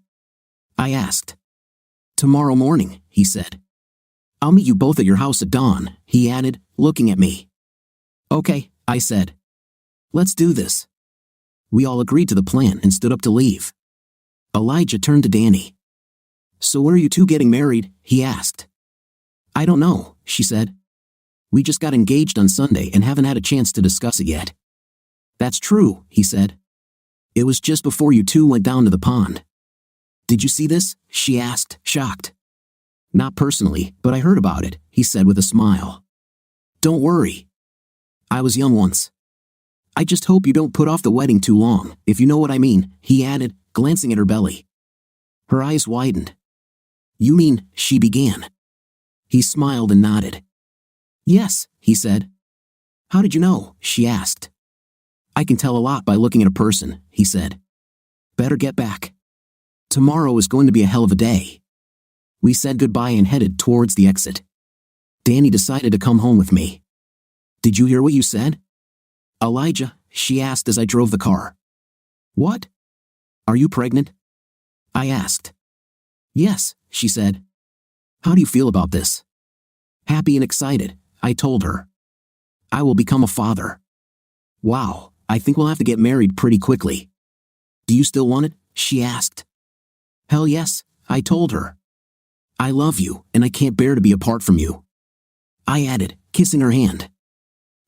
I asked. "Tomorrow morning," he said. "I'll meet you both at your house at dawn," he added, looking at me. "Okay," I said. "Let's do this." We all agreed to the plan and stood up to leave. Elijah turned to Danny. "So when are you two getting married?" he asked. "I don't know," she said. "We just got engaged on Sunday and haven't had a chance to discuss it yet." "That's true," he said. "It was just before you two went down to the pond." "Did you see this?" she asked, shocked. "Not personally, but I heard about it," he said with a smile. "Don't worry. I was young once. I just hope you don't put off the wedding too long, if you know what I mean," he added, glancing at her belly. Her eyes widened. "You mean," she began. He smiled and nodded. "Yes," he said. "How did you know?" she asked. "I can tell a lot by looking at a person," he said. "Better get back. Tomorrow is going to be a hell of a day." We said goodbye and headed towards the exit. Danny decided to come home with me. "Did you hear what you said?" "Elijah," she asked as I drove the car. "What? Are you pregnant?" I asked. "Yes," she said. "How do you feel about this?" "Happy and excited," I told her. "I will become a father." "Wow, I think we'll have to get married pretty quickly." "Do you still want it?" she asked. "Hell yes," I told her. "I love you, and I can't bear to be apart from you," I added, kissing her hand.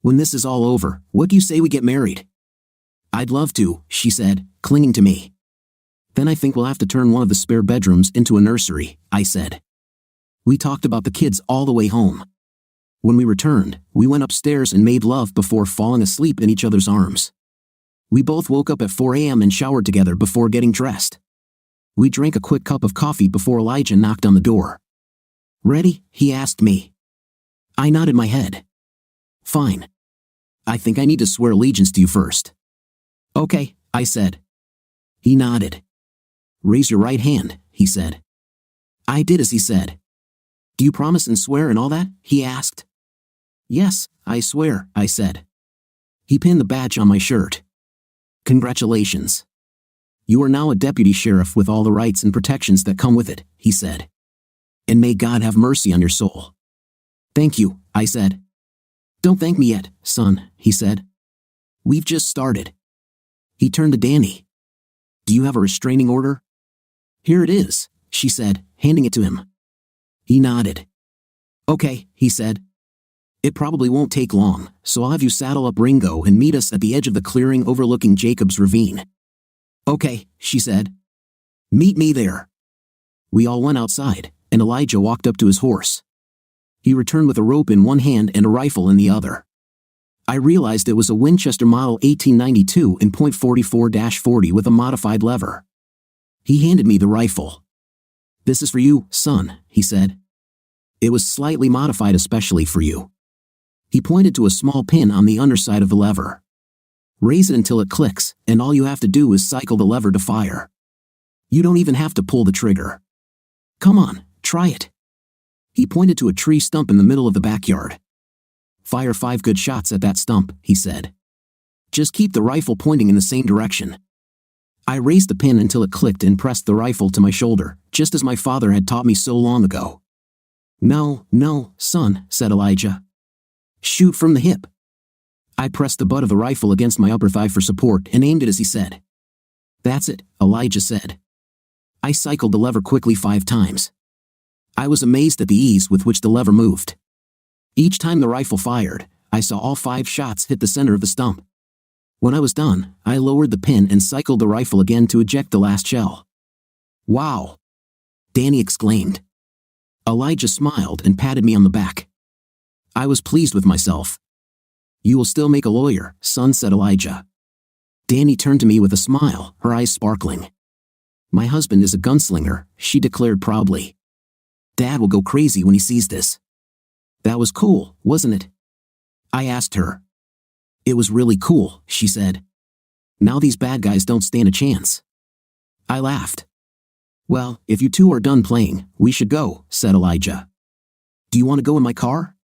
"When this is all over, what do you say we get married?" "I'd love to," she said, clinging to me. "Then I think we'll have to turn one of the spare bedrooms into a nursery," I said. We talked about the kids all the way home. When we returned, we went upstairs and made love before falling asleep in each other's arms. We both woke up at 4 a.m. and showered together before getting dressed. We drank a quick cup of coffee before Elijah knocked on the door. "Ready?" he asked me. I nodded my head. "Fine. I think I need to swear allegiance to you first." "Okay," I said. He nodded. "Raise your right hand," he said. I did as he said. Do you promise and swear and all that? He asked. Yes, I swear, I said. He pinned the badge on my shirt. Congratulations. You are now a deputy sheriff with all the rights and protections that come with it, he said. And may God have mercy on your soul. Thank you, I said. Don't thank me yet, son, he said. We've just started. He turned to Danny. Do you have a restraining order? Here it is, she said, handing it to him. He nodded. Okay, he said. It probably won't take long, so I'll have you saddle up Ringo and meet us at the edge of the clearing overlooking Jacob's ravine. Okay, she said. Meet me there. We all went outside, and Elijah walked up to his horse. He returned with a rope in one hand and a rifle in the other. I realized it was a Winchester Model 1892 in .44-40 with a modified lever. He handed me the rifle. This is for you, son, he said. It was slightly modified especially for you. He pointed to a small pin on the underside of the lever. Raise it until it clicks, and all you have to do is cycle the lever to fire. You don't even have to pull the trigger. Come on, try it. He pointed to a tree stump in the middle of the backyard. Fire 5 good shots at that stump, he said. Just keep the rifle pointing in the same direction. I raised the pin until it clicked and pressed the rifle to my shoulder, just as my father had taught me so long ago. No, son, said Elijah. Shoot from the hip. I pressed the butt of the rifle against my upper thigh for support and aimed it as he said. That's it, Elijah said. I cycled the lever quickly 5 times. I was amazed at the ease with which the lever moved. Each time the rifle fired, I saw all 5 shots hit the center of the stump. When I was done, I lowered the pin and cycled the rifle again to eject the last shell. Wow! Danny exclaimed. Elijah smiled and patted me on the back. I was pleased with myself. You will still make a lawyer, son, said Elijah. Danny turned to me with a smile, her eyes sparkling. My husband is a gunslinger, she declared proudly. Dad will go crazy when he sees this. That was cool, wasn't it? I asked her. It was really cool, she said. Now these bad guys don't stand a chance. I laughed. Well, if you two are done playing, we should go, said Elijah. Do you want to go in my car?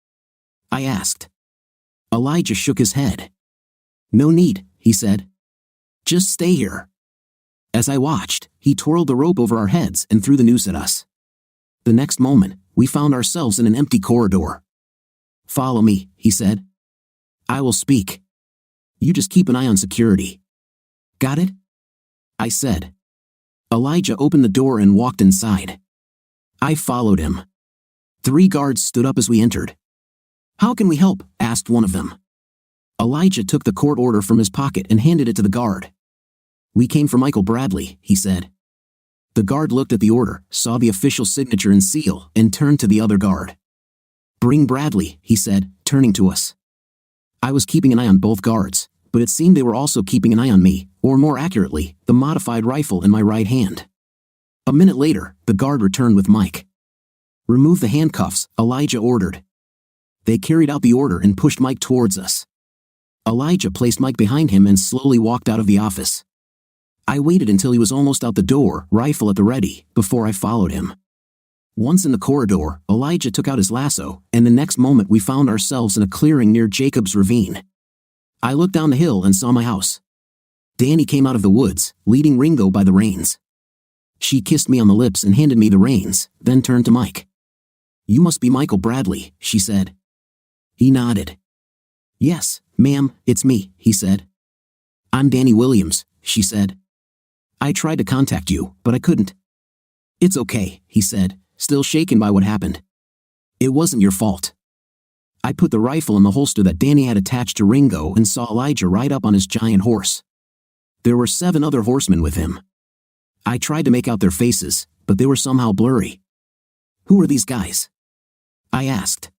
I asked. Elijah shook his head. No need, he said. Just stay here. As I watched, he twirled the rope over our heads and threw the noose at us. The next moment, we found ourselves in an empty corridor. Follow me, he said. I will speak. You just keep an eye on security. Got it? I said. Elijah opened the door and walked inside. I followed him. 3 guards stood up as we entered. How can we help? Asked one of them. Elijah took the court order from his pocket and handed it to the guard. We came for Michael Bradley, he said. The guard looked at the order, saw the official signature and seal, and turned to the other guard. Bring Bradley, he said, turning to us. I was keeping an eye on both guards, but it seemed they were also keeping an eye on me, or more accurately, the modified rifle in my right hand. A minute later, the guard returned with Mike. Remove the handcuffs, Elijah ordered. They carried out the order and pushed Mike towards us. Elijah placed Mike behind him and slowly walked out of the office. I waited until he was almost out the door, rifle at the ready, before I followed him. Once in the corridor, Elijah took out his lasso, and the next moment we found ourselves in a clearing near Jacob's ravine. I looked down the hill and saw my house. Danny came out of the woods, leading Ringo by the reins. She kissed me on the lips and handed me the reins, then turned to Mike. You must be Michael Bradley, she said. He nodded. Yes, ma'am, it's me, he said. I'm Danny Williams, she said. I tried to contact you, but I couldn't. It's okay, he said, still shaken by what happened. It wasn't your fault. I put the rifle in the holster that Danny had attached to Ringo and saw Elijah ride up on his giant horse. There were 7 other horsemen with him. I tried to make out their faces, but they were somehow blurry. Who are these guys? I asked.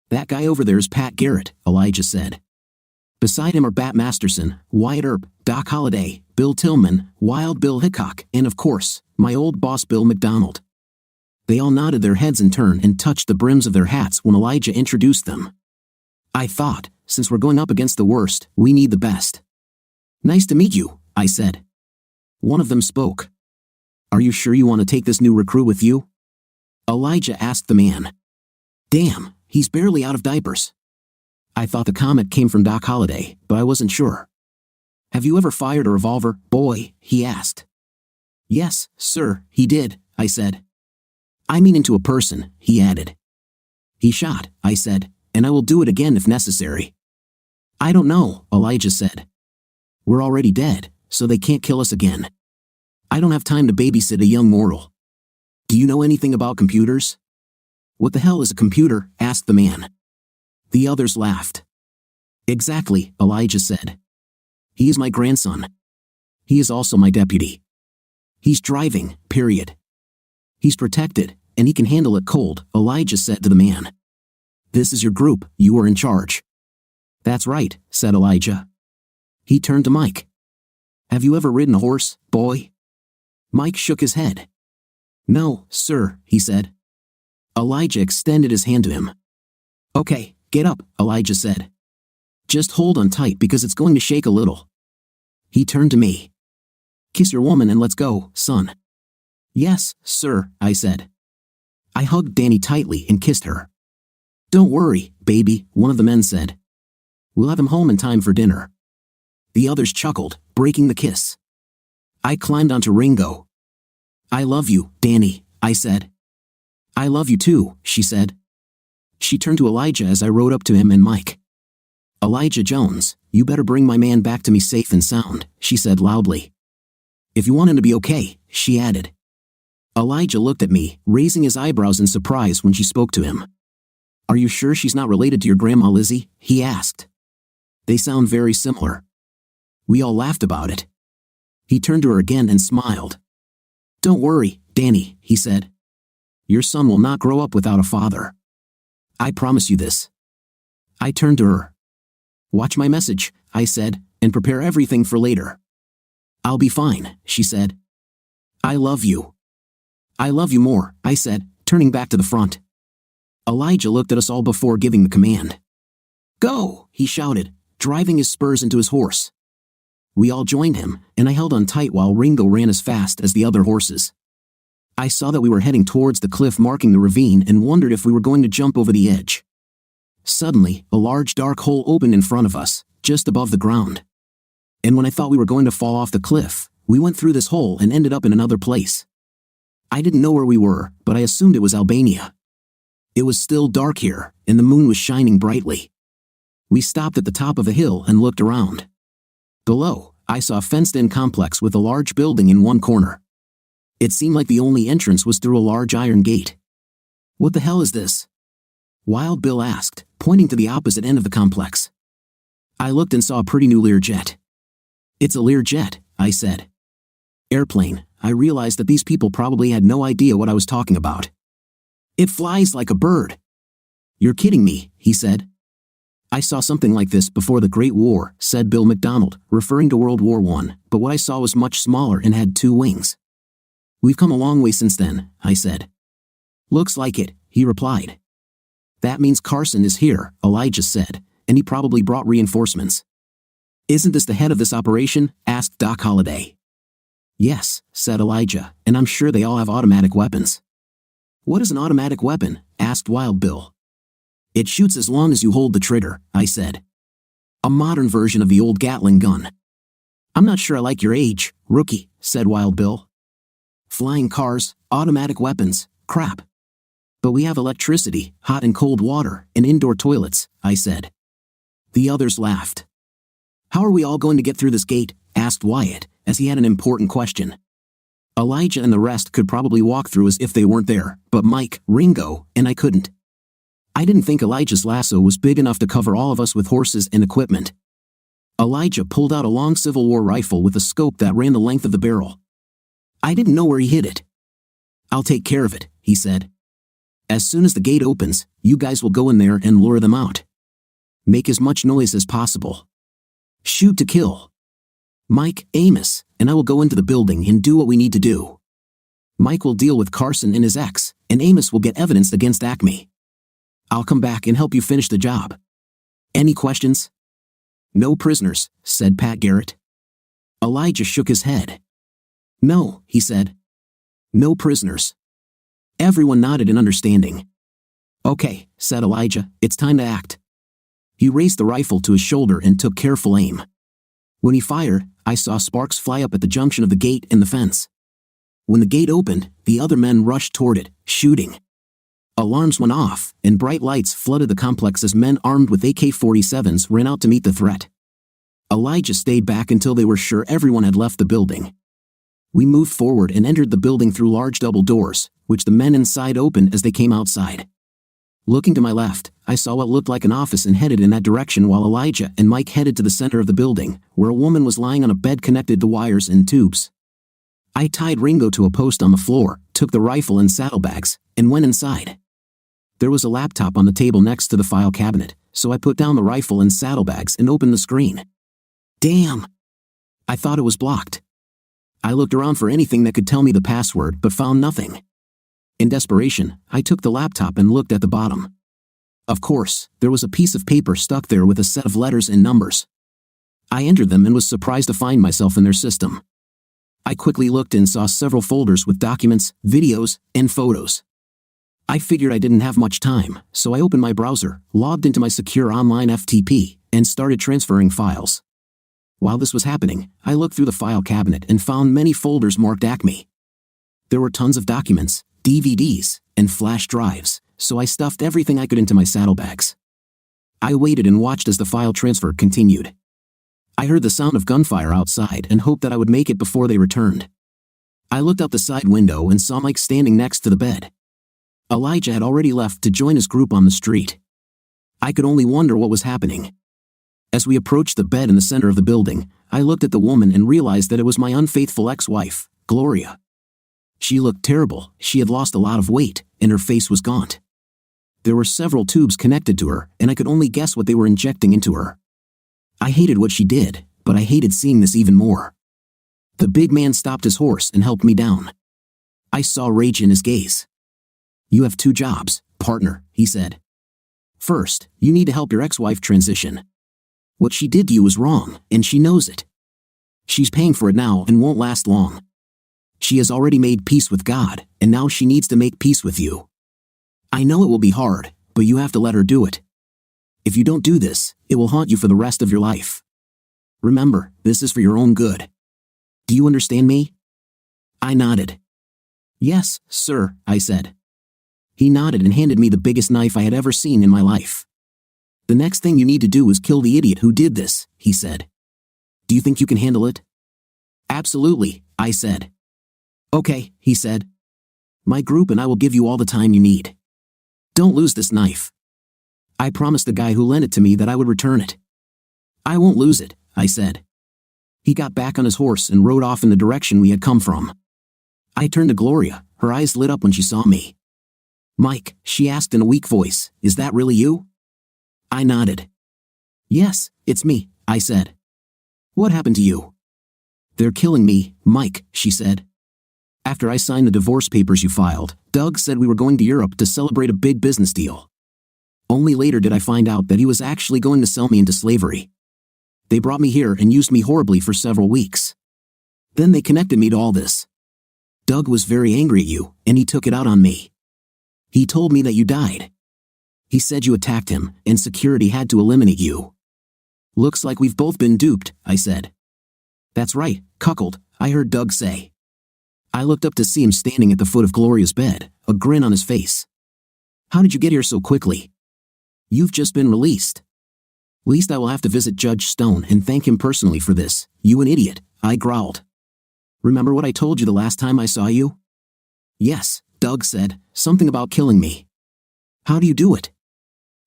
That guy over there is Pat Garrett, Elijah said. Beside him are Bat Masterson, Wyatt Earp, Doc Holliday, Bill Tillman, Wild Bill Hickok, and of course, my old boss Bill McDonald. They all nodded their heads in turn and touched the brims of their hats when Elijah introduced them. I thought, since we're going up against the worst, we need the best. Nice to meet you, I said. One of them spoke. Are you sure you want to take this new recruit with you? Elijah asked the man. Damn, he's barely out of diapers. I thought the comment came from Doc Holliday, but I wasn't sure. Have you ever fired a revolver, boy? He asked. Yes, sir, he did, I said. I mean into a person, he added. He shot, I said, and I will do it again if necessary. I don't know, Elijah said. We're already dead, so they can't kill us again. I don't have time to babysit a young mortal. Do you know anything about computers? What the hell is a computer? Asked the man. The others laughed. Exactly, Elijah said. He is my grandson. He is also my deputy. He's driving, period. He's protected, and he can handle it cold, Elijah said to the man. This is your group, you are in charge. That's right, said Elijah. He turned to Mike. Have you ever ridden a horse, boy? Mike shook his head. No, sir, he said. Elijah extended his hand to him. Okay, get up, Elijah said. Just hold on tight because it's going to shake a little. He turned to me. Kiss your woman and let's go, son. Yes, sir, I said. I hugged Danny tightly and kissed her. Don't worry, baby, one of the men said. We'll have him home in time for dinner. The others chuckled, breaking the kiss. I climbed onto Ringo. I love you, Danny, I said. I love you too, she said. She turned to Elijah as I rode up to him and Mike. Elijah Jones, you better bring my man back to me safe and sound, she said loudly. If you want him to be okay, she added. Elijah looked at me, raising his eyebrows in surprise when she spoke to him. Are you sure she's not related to your grandma Lizzie? He asked. They sound very similar. We all laughed about it. He turned to her again and smiled. Don't worry, Danny, he said. Your son will not grow up without a father. I promise you this. I turned to her. Watch my message, I said, and prepare everything for later. I'll be fine, she said. I love you. I love you more, I said, turning back to the front. Elijah looked at us all before giving the command. Go, he shouted, driving his spurs into his horse. We all joined him, and I held on tight while Ringo ran as fast as the other horses. I saw that we were heading towards the cliff marking the ravine and wondered if we were going to jump over the edge. Suddenly, a large dark hole opened in front of us, just above the ground. And when I thought we were going to fall off the cliff, we went through this hole and ended up in another place. I didn't know where we were, but I assumed it was Albania. It was still dark here, and the moon was shining brightly. We stopped at the top of a hill and looked around. Below, I saw a fenced-in complex with a large building in one corner. It seemed like the only entrance was through a large iron gate. What the hell is this? Wild Bill asked, pointing to the opposite end of the complex. I looked and saw a pretty new Learjet. It's a Learjet, I said. Airplane, I realized that these people probably had no idea what I was talking about. It flies like a bird. You're kidding me, he said. I saw something like this before the Great War, said Bill McDonald, referring to World War I, but what I saw was much smaller and had 2 wings. We've come a long way since then, I said. Looks like it, he replied. That means Carson is here, Elijah said, and he probably brought reinforcements. Isn't this the head of this operation? Asked Doc Holliday. Yes, said Elijah, and I'm sure they all have automatic weapons. What is an automatic weapon? Asked Wild Bill. It shoots as long as you hold the trigger, I said. A modern version of the old Gatling gun. I'm not sure I like your age, rookie, said Wild Bill. Flying cars, automatic weapons, crap. But we have electricity, hot and cold water, and indoor toilets, I said. The others laughed. How are we all going to get through this gate? Asked Wyatt, as he had an important question. Elijah and the rest could probably walk through as if they weren't there, but Mike, Ringo, and I couldn't. I didn't think Elijah's lasso was big enough to cover all of us with horses and equipment. Elijah pulled out a long Civil War rifle with a scope that ran the length of the barrel. I didn't know where he hid it. I'll take care of it, he said. As soon as the gate opens, you guys will go in there and lure them out. Make as much noise as possible. Shoot to kill. Mike, Amos, and I will go into the building and do what we need to do. Mike will deal with Carson and his ex, and Amos will get evidence against Acme. I'll come back and help you finish the job. Any questions? No prisoners, said Pat Garrett. Elijah shook his head. No, he said. No prisoners. Everyone nodded in understanding. "Okay," said Elijah, "it's time to act." He raised the rifle to his shoulder and took careful aim. When he fired, I saw sparks fly up at the junction of the gate and the fence. When the gate opened, the other men rushed toward it, shooting. Alarms went off, and bright lights flooded the complex as men armed with AK-47s ran out to meet the threat. Elijah stayed back until they were sure everyone had left the building. We moved forward and entered the building through large double doors, which the men inside opened as they came outside. Looking to my left, I saw what looked like an office and headed in that direction while Elijah and Mike headed to the center of the building, where a woman was lying on a bed connected to wires and tubes. I tied Ringo to a post on the floor, took the rifle and saddlebags, and went inside. There was a laptop on the table next to the file cabinet, so I put down the rifle and saddlebags and opened the screen. Damn! I thought it was blocked. I looked around for anything that could tell me the password but found nothing. In desperation, I took the laptop and looked at the bottom. Of course, there was a piece of paper stuck there with a set of letters and numbers. I entered them and was surprised to find myself in their system. I quickly looked and saw several folders with documents, videos, and photos. I figured I didn't have much time, so I opened my browser, logged into my secure online FTP, and started transferring files. While this was happening, I looked through the file cabinet and found many folders marked Acme. There were tons of documents, DVDs, and flash drives, so I stuffed everything I could into my saddlebags. I waited and watched as the file transfer continued. I heard the sound of gunfire outside and hoped that I would make it before they returned. I looked out the side window and saw Mike standing next to the bed. Elijah had already left to join his group on the street. I could only wonder what was happening. As we approached the bed in the center of the building, I looked at the woman and realized that it was my unfaithful ex-wife, Gloria. She looked terrible, she had lost a lot of weight, and her face was gaunt. There were several tubes connected to her, and I could only guess what they were injecting into her. I hated what she did, but I hated seeing this even more. The big man stopped his horse and helped me down. I saw rage in his gaze. "You have two jobs, partner," he said. "First, you need to help your ex-wife transition. What she did to you was wrong, and she knows it. She's paying for it now and won't last long. She has already made peace with God, and now she needs to make peace with you. I know it will be hard, but you have to let her do it. If you don't do this, it will haunt you for the rest of your life. Remember, this is for your own good. Do you understand me?" I nodded. "Yes, sir," I said. He nodded and handed me the biggest knife I had ever seen in my life. "The next thing you need to do is kill the idiot who did this," he said. "Do you think you can handle it?" "Absolutely," I said. "Okay," he said. "My group and I will give you all the time you need. Don't lose this knife." I promised the guy who lent it to me that I would return it. "I won't lose it," I said. He got back on his horse and rode off in the direction we had come from. I turned to Gloria, her eyes lit up when she saw me. "Mike," she asked in a weak voice, "is that really you?" I nodded. "Yes, it's me," I said. "What happened to you?" "They're killing me, Mike," she said. "After I signed the divorce papers you filed, Doug said we were going to Europe to celebrate a big business deal. Only later did I find out that he was actually going to sell me into slavery. They brought me here and used me horribly for several weeks. Then they connected me to all this. Doug was very angry at you, and he took it out on me. He told me that you died. He said you attacked him, and security had to eliminate you." "Looks like we've both been duped," I said. "That's right, cuckold," I heard Doug say. I looked up to see him standing at the foot of Gloria's bed, a grin on his face. "How did you get here so quickly?" "You've just been released." "Least I will have to visit Judge Stone and thank him personally for this, you an idiot," I growled. "Remember what I told you the last time I saw you?" "Yes," Doug said, "something about killing me." "How do you do it?"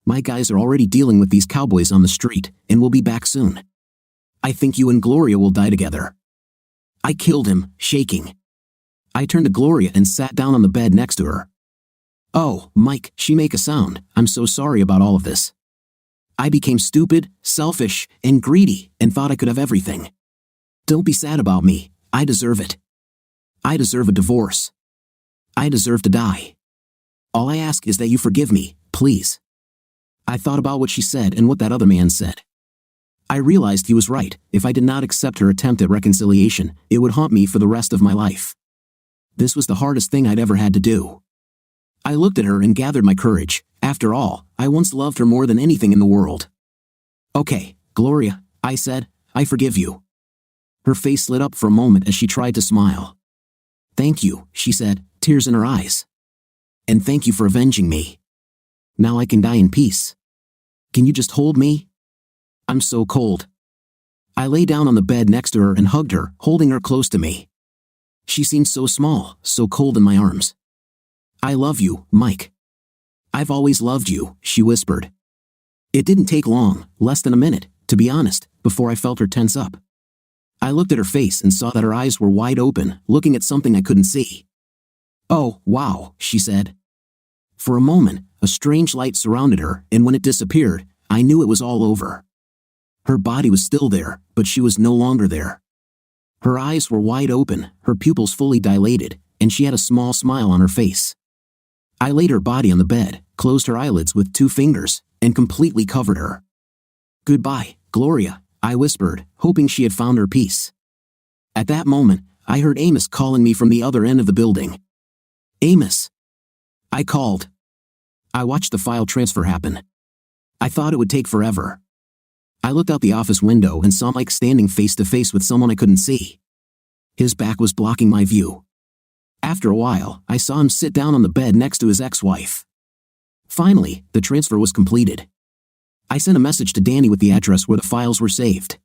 "My guys are already dealing with these cowboys on the street, and will be back soon. I think you and Gloria will die together." I killed him, shaking. I turned to Gloria and sat down on the bed next to her. "Oh, Mike," she make a sound, "I'm so sorry about all of this. I became stupid, selfish, and greedy, and thought I could have everything. Don't be sad about me, I deserve it. I deserve a divorce. I deserve to die. All I ask is that you forgive me, please." I thought about what she said and what that other man said. I realized he was right. If I did not accept her attempt at reconciliation, it would haunt me for the rest of my life. This was the hardest thing I'd ever had to do. I looked at her and gathered my courage. After all, I once loved her more than anything in the world. Okay, Gloria, I said, I forgive you. Her face lit up for a moment as she tried to smile. Thank you, she said, tears in her eyes. And thank you for avenging me. Now I can die in peace. Can you just hold me? I'm so cold. I lay down on the bed next to her and hugged her, holding her close to me. She seemed so small, so cold in my arms. I love you, Mike. I've always loved you, she whispered. It didn't take long, less than a minute, to be honest, before I felt her tense up. I looked at her face and saw that her eyes were wide open, looking at something I couldn't see. Oh, wow, she said. For a moment, a strange light surrounded her, and when it disappeared, I knew it was all over. Her body was still there, but she was no longer there. Her eyes were wide open, her pupils fully dilated, and she had a small smile on her face. I laid her body on the bed, closed her eyelids with 2 fingers, and completely covered her. Goodbye, Gloria, I whispered, hoping she had found her peace. At that moment, I heard Amos calling me from the other end of the building. Amos. I called. I watched the file transfer happen. I thought it would take forever. I looked out the office window and saw Mike standing face to face with someone I couldn't see. His back was blocking my view. After a while, I saw him sit down on the bed next to his ex-wife. Finally, the transfer was completed. I sent a message to Danny with the address where the files were saved.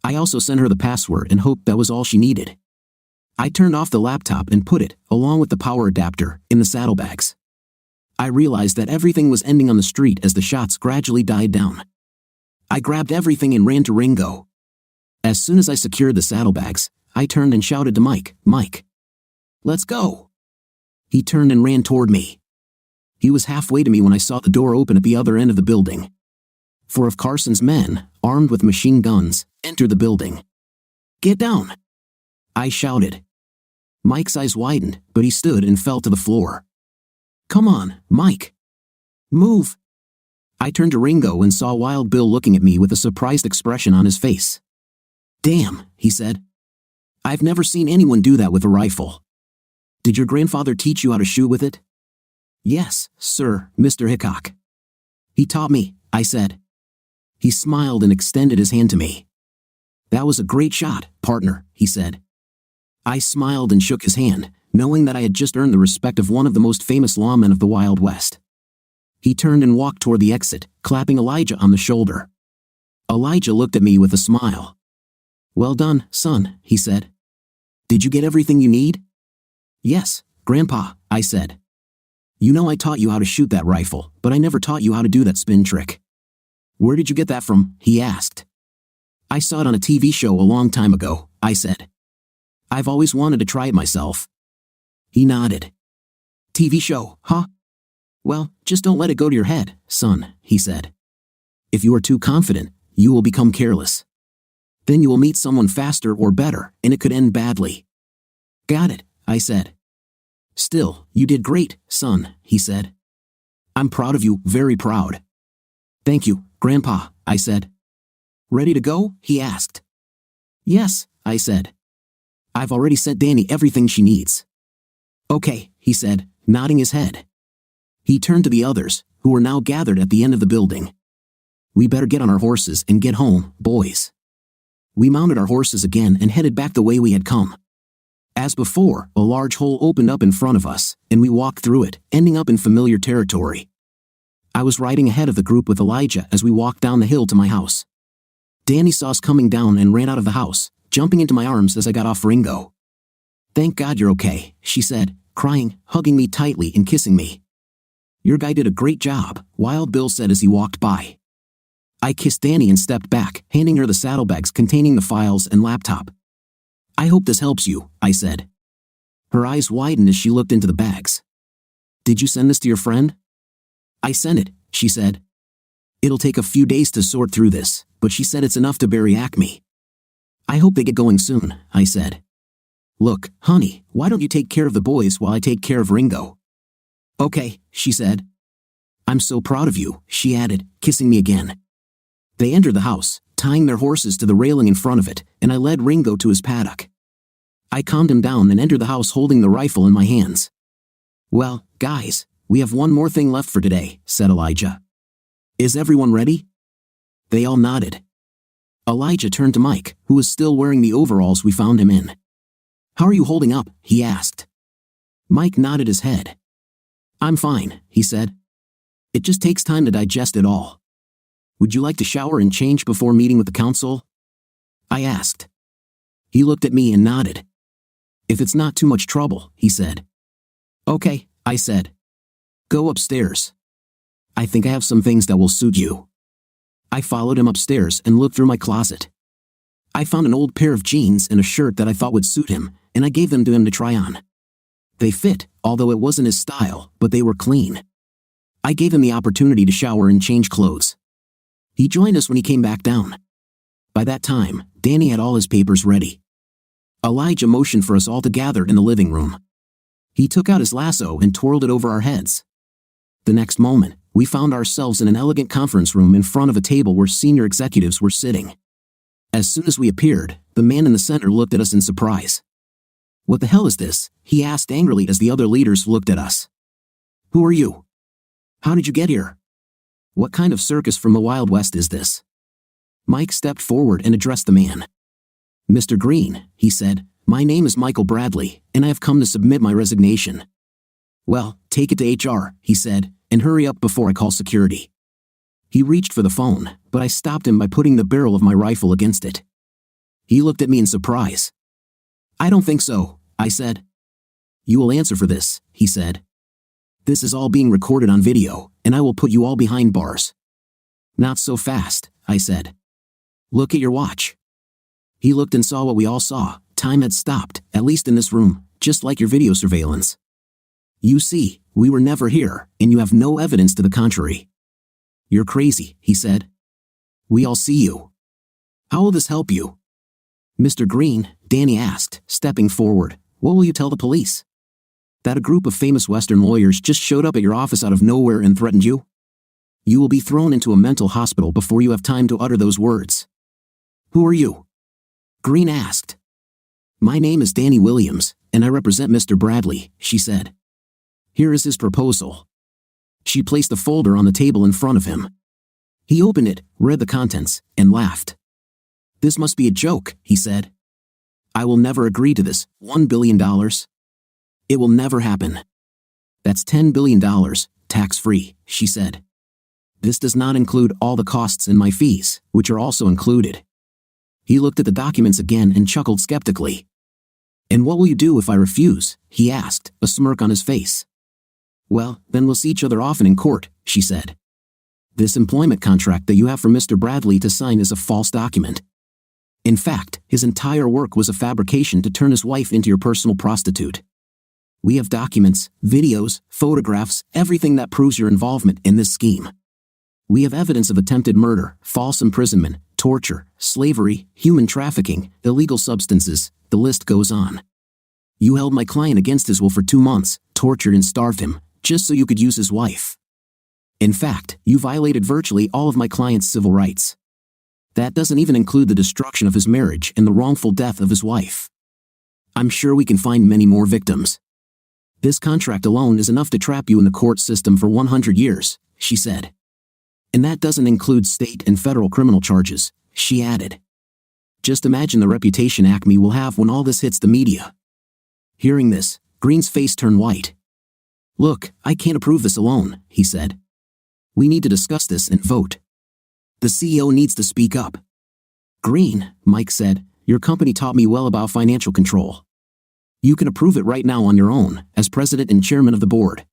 I also sent her the password and hoped that was all she needed. I turned off the laptop and put it, along with the power adapter, in the saddlebags. I realized that everything was ending on the street as the shots gradually died down. I grabbed everything and ran to Ringo. As soon as I secured the saddlebags, I turned and shouted to Mike, Mike. Let's go. He turned and ran toward me. He was halfway to me when I saw the door open at the other end of the building. 4 of Carson's men, armed with machine guns, entered the building. Get down! I shouted. Mike's eyes widened, but he stood and fell to the floor. Come on, Mike. Move. I turned to Ringo and saw Wild Bill looking at me with a surprised expression on his face. Damn, he said. I've never seen anyone do that with a rifle. Did your grandfather teach you how to shoot with it? Yes, sir, Mr. Hickok. He taught me, I said. He smiled and extended his hand to me. That was a great shot, partner, he said. I smiled and shook his hand, knowing that I had just earned the respect of one of the most famous lawmen of the Wild West. He turned and walked toward the exit, clapping Elijah on the shoulder. Elijah looked at me with a smile. Well done, son, he said. Did you get everything you need? Yes, Grandpa, I said. You know I taught you how to shoot that rifle, but I never taught you how to do that spin trick. Where did you get that from? He asked. I saw it on a TV show a long time ago, I said. I've always wanted to try it myself. He nodded. TV show, huh? Well, just don't let it go to your head, son, he said. If you are too confident, you will become careless. Then you will meet someone faster or better, and it could end badly. Got it, I said. Still, you did great, son, he said. I'm proud of you, very proud. Thank you, Grandpa, I said. Ready to go? He asked. Yes, I said. I've already sent Danny everything she needs. Okay, he said, nodding his head. He turned to the others, who were now gathered at the end of the building. We better get on our horses and get home, boys. We mounted our horses again and headed back the way we had come. As before, a large hole opened up in front of us, and we walked through it, ending up in familiar territory. I was riding ahead of the group with Elijah as we walked down the hill to my house. Danny saw us coming down and ran out of the house, jumping into my arms as I got off Ringo. Thank God you're okay, she said, crying, hugging me tightly and kissing me. Your guy did a great job, Wild Bill said as he walked by. I kissed Danny and stepped back, handing her the saddlebags containing the files and laptop. I hope this helps you, I said. Her eyes widened as she looked into the bags. Did you send this to your friend? I sent it, she said. It'll take a few days to sort through this, but she said it's enough to bury Acme. I hope they get going soon, I said. Look, honey, why don't you take care of the boys while I take care of Ringo? Okay, she said. I'm so proud of you, she added, kissing me again. They entered the house, tying their horses to the railing in front of it, and I led Ringo to his paddock. I calmed him down and entered the house holding the rifle in my hands. Well, guys, We have one more thing left for today, said Elijah. Is everyone ready? They all nodded. Elijah turned to Mike, who was still wearing the overalls we found him in. How are you holding up? He asked. Mike nodded his head. I'm fine, he said. It just takes time to digest it all. Would you like to shower and change before meeting with the council? I asked. He looked at me and nodded. If it's not too much trouble, he said. Okay, I said. Go upstairs. I think I have some things that will suit you. I followed him upstairs and looked through my closet. I found an old pair of jeans and a shirt that I thought would suit him, and I gave them to him to try on. They fit, although it wasn't his style, but they were clean. I gave him the opportunity to shower and change clothes. He joined us when he came back down. By that time, Danny had all his papers ready. Elijah motioned for us all to gather in the living room. He took out his lasso and twirled it over our heads. The next moment, we found ourselves in an elegant conference room in front of a table where senior executives were sitting. As soon as we appeared, the man in the center looked at us in surprise. What the hell is this? He asked angrily as the other leaders looked at us. Who are you? How did you get here? What kind of circus from the Wild West is this? Mike stepped forward and addressed the man. Mr. Green, he said, my name is Michael Bradley, and I have come to submit my resignation. Well, take it to HR, he said, and hurry up before I call security. He reached for the phone, but I stopped him by putting the barrel of my rifle against it. He looked at me in surprise. I don't think so, I said. You will answer for this, he said. This is all being recorded on video, and I will put you all behind bars. Not so fast, I said. Look at your watch. He looked and saw what we all saw. Time had stopped, at least in this room, just like your video surveillance. You see, we were never here, and you have no evidence to the contrary. You're crazy, he said. We all see you. How will this help you? Mr. Green, Danny asked, stepping forward, what will you tell the police? That a group of famous Western lawyers just showed up at your office out of nowhere and threatened you? You will be thrown into a mental hospital before you have time to utter those words. Who are you? Green asked. My name is Danny Williams, and I represent Mr. Bradley, she said. Here is his proposal. She placed a folder on the table in front of him. He opened it, read the contents, and laughed. This must be a joke, he said. I will never agree to this, $1 billion. It will never happen. That's $10 billion, tax-free, she said. This does not include all the costs and my fees, which are also included. He looked at the documents again and chuckled skeptically. And what will you do if I refuse? He asked, a smirk on his face. Well, then we'll see each other often in court, she said. This employment contract that you have for Mr. Bradley to sign is a false document. In fact, his entire work was a fabrication to turn his wife into your personal prostitute. We have documents, videos, photographs, everything that proves your involvement in this scheme. We have evidence of attempted murder, false imprisonment, torture, slavery, human trafficking, illegal substances, the list goes on. You held my client against his will for 2 months, tortured and starved him, just so you could use his wife. In fact, you violated virtually all of my client's civil rights. That doesn't even include the destruction of his marriage and the wrongful death of his wife. I'm sure we can find many more victims. This contract alone is enough to trap you in the court system for 100 years, she said. And that doesn't include state and federal criminal charges, she added. Just imagine the reputation Acme will have when all this hits the media. Hearing this, Green's face turned white. Look, I can't approve this alone, he said. We need to discuss this and vote. The CEO needs to speak up. Green, Mike said, your company taught me well about financial control. You can approve it right now on your own, as president and chairman of the board.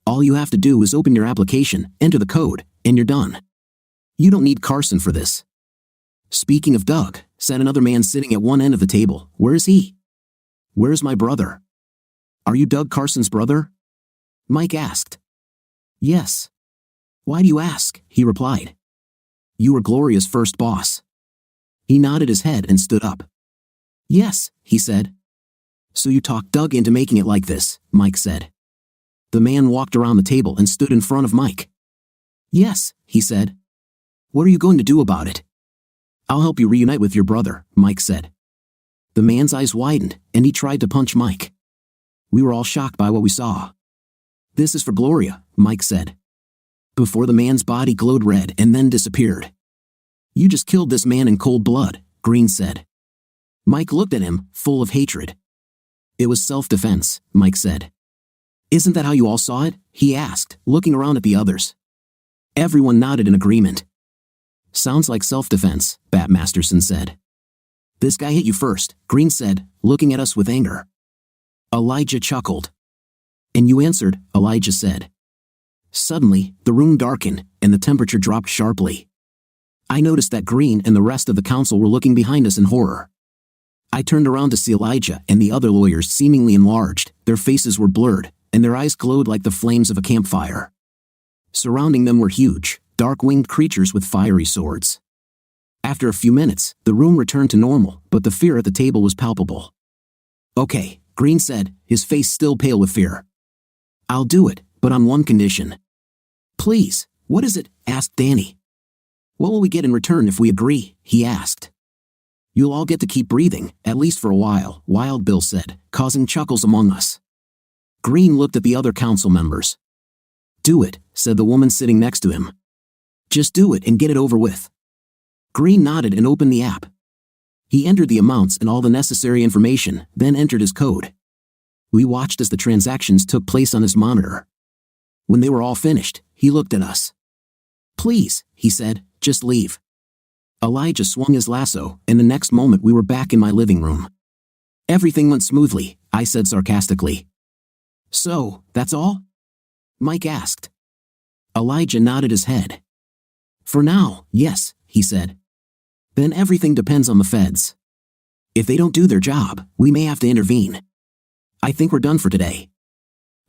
All you have to do is open your application, enter the code, and you're done. You don't need Carson for this. Speaking of Doug, said another man sitting at one end of the table, where is he? Where's my brother? Are you Doug Carson's brother? Mike asked. Yes. Why do you ask? He replied. You were Gloria's first boss. He nodded his head and stood up. Yes, he said. So you talked Doug into making it like this, Mike said. The man walked around the table and stood in front of Mike. Yes, he said. What are you going to do about it? I'll help you reunite with your brother, Mike said. The man's eyes widened, and he tried to punch Mike. We were all shocked by what we saw. This is for Gloria, Mike said. Before the man's body glowed red and then disappeared. You just killed this man in cold blood, Green said. Mike looked at him, full of hatred. It was self-defense, Mike said. Isn't that how you all saw it? He asked, looking around at the others. Everyone nodded in agreement. Sounds like self-defense, Bat Masterson said. This guy hit you first, Green said, looking at us with anger. Elijah chuckled. And you answered, Elijah said. Suddenly, the room darkened, and the temperature dropped sharply. I noticed that Green and the rest of the council were looking behind us in horror. I turned around to see Elijah and the other lawyers seemingly enlarged, their faces were blurred, and their eyes glowed like the flames of a campfire. Surrounding them were huge, dark-winged creatures with fiery swords. After a few minutes, the room returned to normal, but the fear at the table was palpable. Okay, Green said, his face still pale with fear. I'll do it, but on one condition. Please, what is it? Asked Danny. What will we get in return if we agree? He asked. You'll all get to keep breathing, at least for a while, Wild Bill said, causing chuckles among us. Green looked at the other council members. Do it, said the woman sitting next to him. Just do it and get it over with. Green nodded and opened the app. He entered the amounts and all the necessary information, then entered his code. We watched as the transactions took place on his monitor. When they were all finished, he looked at us. Please, he said, just leave. Elijah swung his lasso, and the next moment we were back in my living room. Everything went smoothly, I said sarcastically. So, that's all? Mike asked. Elijah nodded his head. For now, yes, he said. Then everything depends on the feds. If they don't do their job, we may have to intervene. I think we're done for today.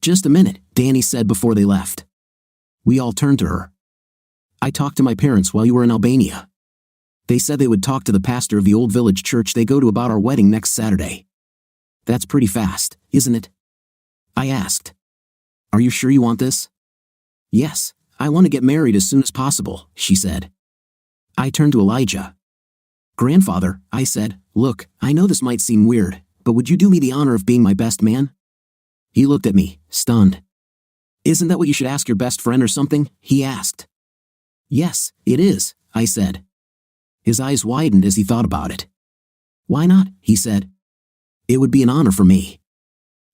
Just a minute, Danny said before they left. We all turned to her. I talked to my parents while you were in Albania. They said they would talk to the pastor of the old village church they go to about our wedding next Saturday. That's pretty fast, isn't it? I asked. Are you sure you want this? Yes, I want to get married as soon as possible, she said. I turned to Elijah. Grandfather, I said, look, I know this might seem weird, but would you do me the honor of being my best man? He looked at me, stunned. Isn't that what you should ask your best friend or something? He asked. Yes, it is, I said. His eyes widened as he thought about it. Why not? He said. It would be an honor for me.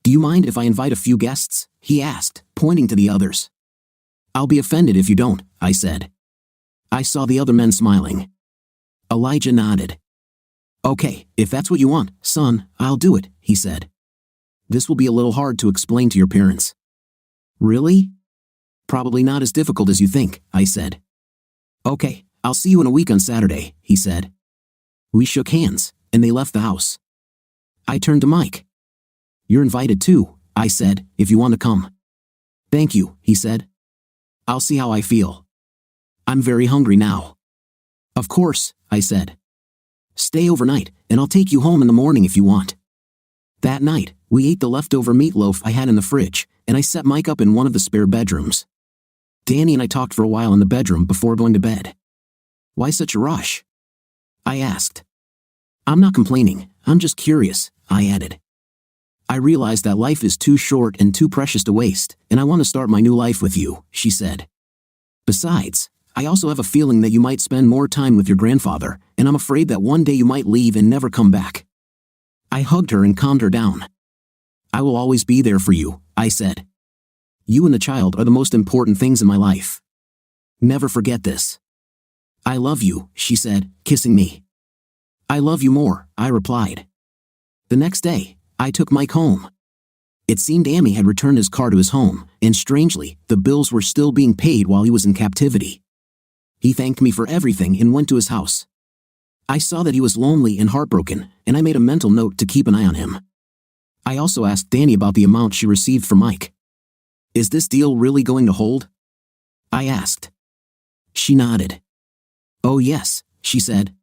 Do you mind if I invite a few guests? He asked, pointing to the others. I'll be offended if you don't, I said. I saw the other men smiling. Elijah nodded. Okay, if that's what you want, son, I'll do it, he said. This will be a little hard to explain to your parents. Really? Probably not as difficult as you think, I said. Okay, I'll see you in a week on Saturday, he said. We shook hands, and they left the house. I turned to Mike. You're invited too, I said, if you want to come. Thank you, he said. I'll see how I feel. I'm very hungry now. Of course, I said. Stay overnight, and I'll take you home in the morning if you want. That night, we ate the leftover meatloaf I had in the fridge, and I set Mike up in one of the spare bedrooms. Danny and I talked for a while in the bedroom before going to bed. Why such a rush? I asked. I'm not complaining, I'm just curious, I added. I realize that life is too short and too precious to waste, and I want to start my new life with you, she said. Besides, I also have a feeling that you might spend more time with your grandfather, and I'm afraid that one day you might leave and never come back. I hugged her and calmed her down. I will always be there for you, I said. You and the child are the most important things in my life. Never forget this. I love you, she said, kissing me. I love you more, I replied. The next day, I took Mike home. It seemed Amy had returned his car to his home, and strangely, the bills were still being paid while he was in captivity. He thanked me for everything and went to his house. I saw that he was lonely and heartbroken, and I made a mental note to keep an eye on him. I also asked Danny about the amount she received from Mike. Is this deal really going to hold? I asked. She nodded. Oh yes, she said.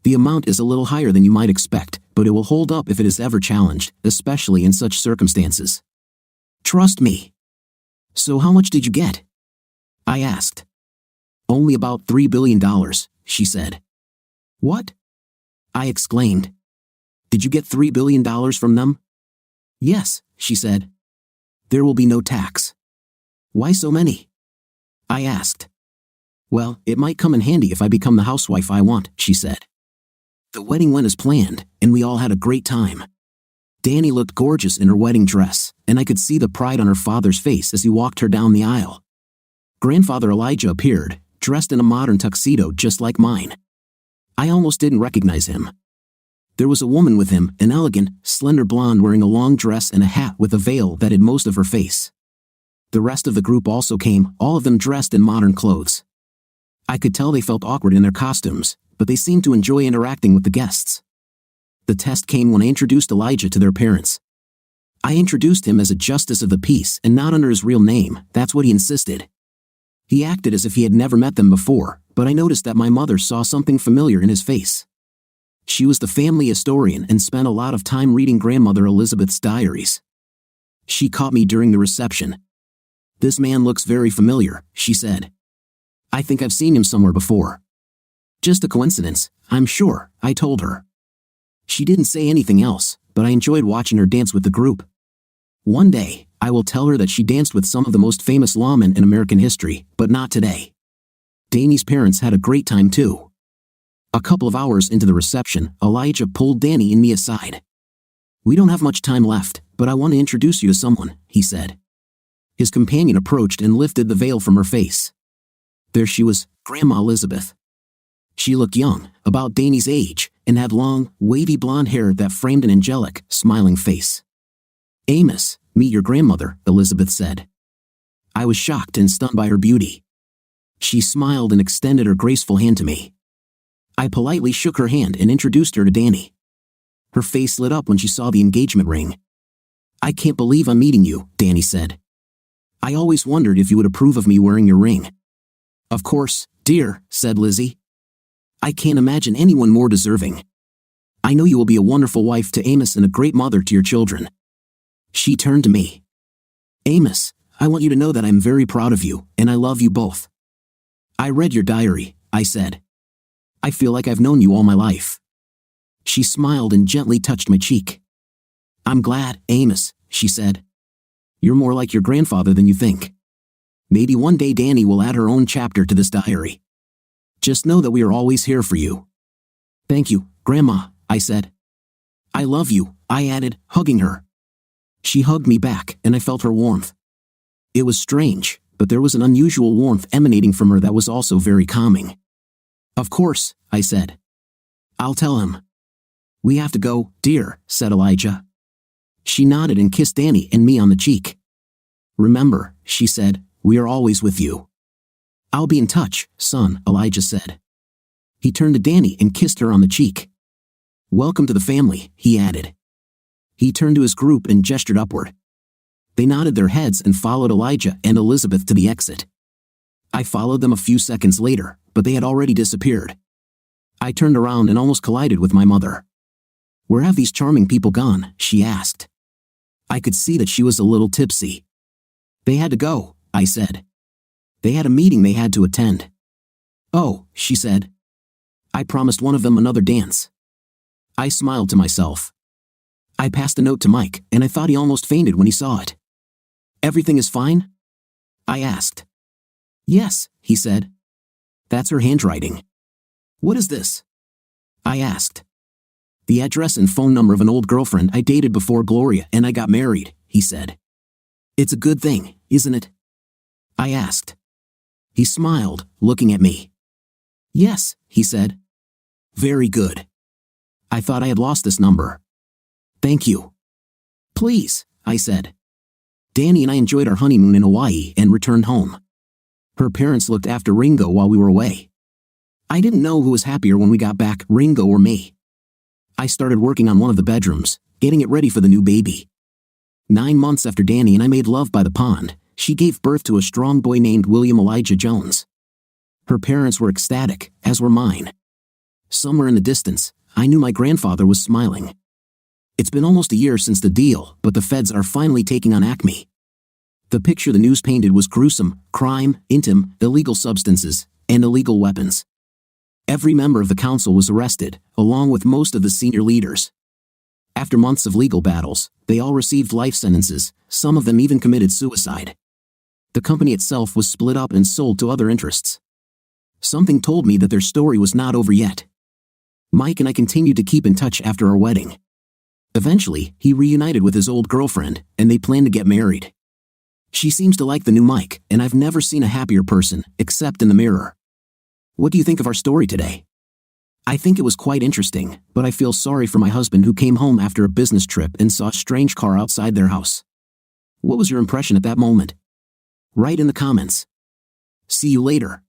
The amount is a little higher than you might expect, but it will hold up if it is ever challenged, especially in such circumstances. Trust me. So how much did you get? I asked. Only about $3 billion, she said. What? I exclaimed. Did you get $3 billion from them? Yes, she said. There will be no tax. Why so many? I asked. Well, it might come in handy if I become the housewife I want, she said. The wedding went as planned, and we all had a great time. Danny looked gorgeous in her wedding dress, and I could see the pride on her father's face as he walked her down the aisle. Grandfather Elijah appeared, dressed in a modern tuxedo just like mine. I almost didn't recognize him. There was a woman with him, an elegant, slender blonde wearing a long dress and a hat with a veil that hid most of her face. The rest of the group also came, all of them dressed in modern clothes. I could tell they felt awkward in their costumes, but they seemed to enjoy interacting with the guests. The test came when I introduced Elijah to their parents. I introduced him as a justice of the peace and not under his real name, that's what he insisted. He acted as if he had never met them before, but I noticed that my mother saw something familiar in his face. She was the family historian and spent a lot of time reading Grandmother Elizabeth's diaries. She caught me during the reception. This man looks very familiar, she said. I think I've seen him somewhere before. Just a coincidence, I'm sure, I told her. She didn't say anything else, but I enjoyed watching her dance with the group. One day, I will tell her that she danced with some of the most famous lawmen in American history, but not today. Danny's parents had a great time too. A couple of hours into the reception, Elijah pulled Danny and me aside. We don't have much time left, but I want to introduce you to someone, he said. His companion approached and lifted the veil from her face. There she was, Grandma Elizabeth. She looked young, about Danny's age, and had long, wavy blonde hair that framed an angelic, smiling face. Amos, meet your grandmother, Elizabeth said. I was shocked and stunned by her beauty. She smiled and extended her graceful hand to me. I politely shook her hand and introduced her to Danny. Her face lit up when she saw the engagement ring. I can't believe I'm meeting you, Danny said. I always wondered if you would approve of me wearing your ring. Of course, dear, said Lizzie. I can't imagine anyone more deserving. I know you will be a wonderful wife to Amos and a great mother to your children. She turned to me. Amos, I want you to know that I'm very proud of you, and I love you both. I read your diary, I said. I feel like I've known you all my life. She smiled and gently touched my cheek. I'm glad, Amos, she said. You're more like your grandfather than you think. Maybe one day Danny will add her own chapter to this diary. Just know that we are always here for you. Thank you, Grandma, I said. I love you, I added, hugging her. She hugged me back, and I felt her warmth. It was strange, but there was an unusual warmth emanating from her that was also very calming. Of course, I said. I'll tell him. We have to go, dear, said Elijah. She nodded and kissed Danny and me on the cheek. Remember, she said, we are always with you. I'll be in touch, son, Elijah said. He turned to Danny and kissed her on the cheek. Welcome to the family, he added. He turned to his group and gestured upward. They nodded their heads and followed Elijah and Elizabeth to the exit. I followed them a few seconds later, but they had already disappeared. I turned around and almost collided with my mother. Where have these charming people gone? She asked. I could see that she was a little tipsy. They had to go, I said. They had a meeting they had to attend. Oh, she said. I promised one of them another dance. I smiled to myself. I passed a note to Mike, and I thought he almost fainted when he saw it. Everything is fine? I asked. Yes, he said. That's her handwriting. What is this? I asked. The address and phone number of an old girlfriend I dated before Gloria and I got married, he said. It's a good thing, isn't it? I asked. He smiled, looking at me. Yes, he said. Very good. I thought I had lost this number. Thank you. Please, I said. Danny and I enjoyed our honeymoon in Hawaii and returned home. Her parents looked after Ringo while we were away. I didn't know who was happier when we got back, Ringo or me. I started working on one of the bedrooms, getting it ready for the new baby. 9 months after Danny and I made love by the pond, she gave birth to a strong boy named William Elijah Jones. Her parents were ecstatic, as were mine. Somewhere in the distance, I knew my grandfather was smiling. It's been almost a year since the deal, but the feds are finally taking on Acme. The picture the news painted was gruesome: crime, intim, illegal substances, and illegal weapons. Every member of the council was arrested, along with most of the senior leaders. After months of legal battles, they all received life sentences, some of them even committed suicide. The company itself was split up and sold to other interests. Something told me that their story was not over yet. Mike and I continued to keep in touch after our wedding. Eventually, he reunited with his old girlfriend, and they planned to get married. She seems to like the new Mike, and I've never seen a happier person, except in the mirror. What do you think of our story today? I think it was quite interesting, but I feel sorry for my husband who came home after a business trip and saw a strange car outside their house. What was your impression at that moment? Write in the comments. See you later.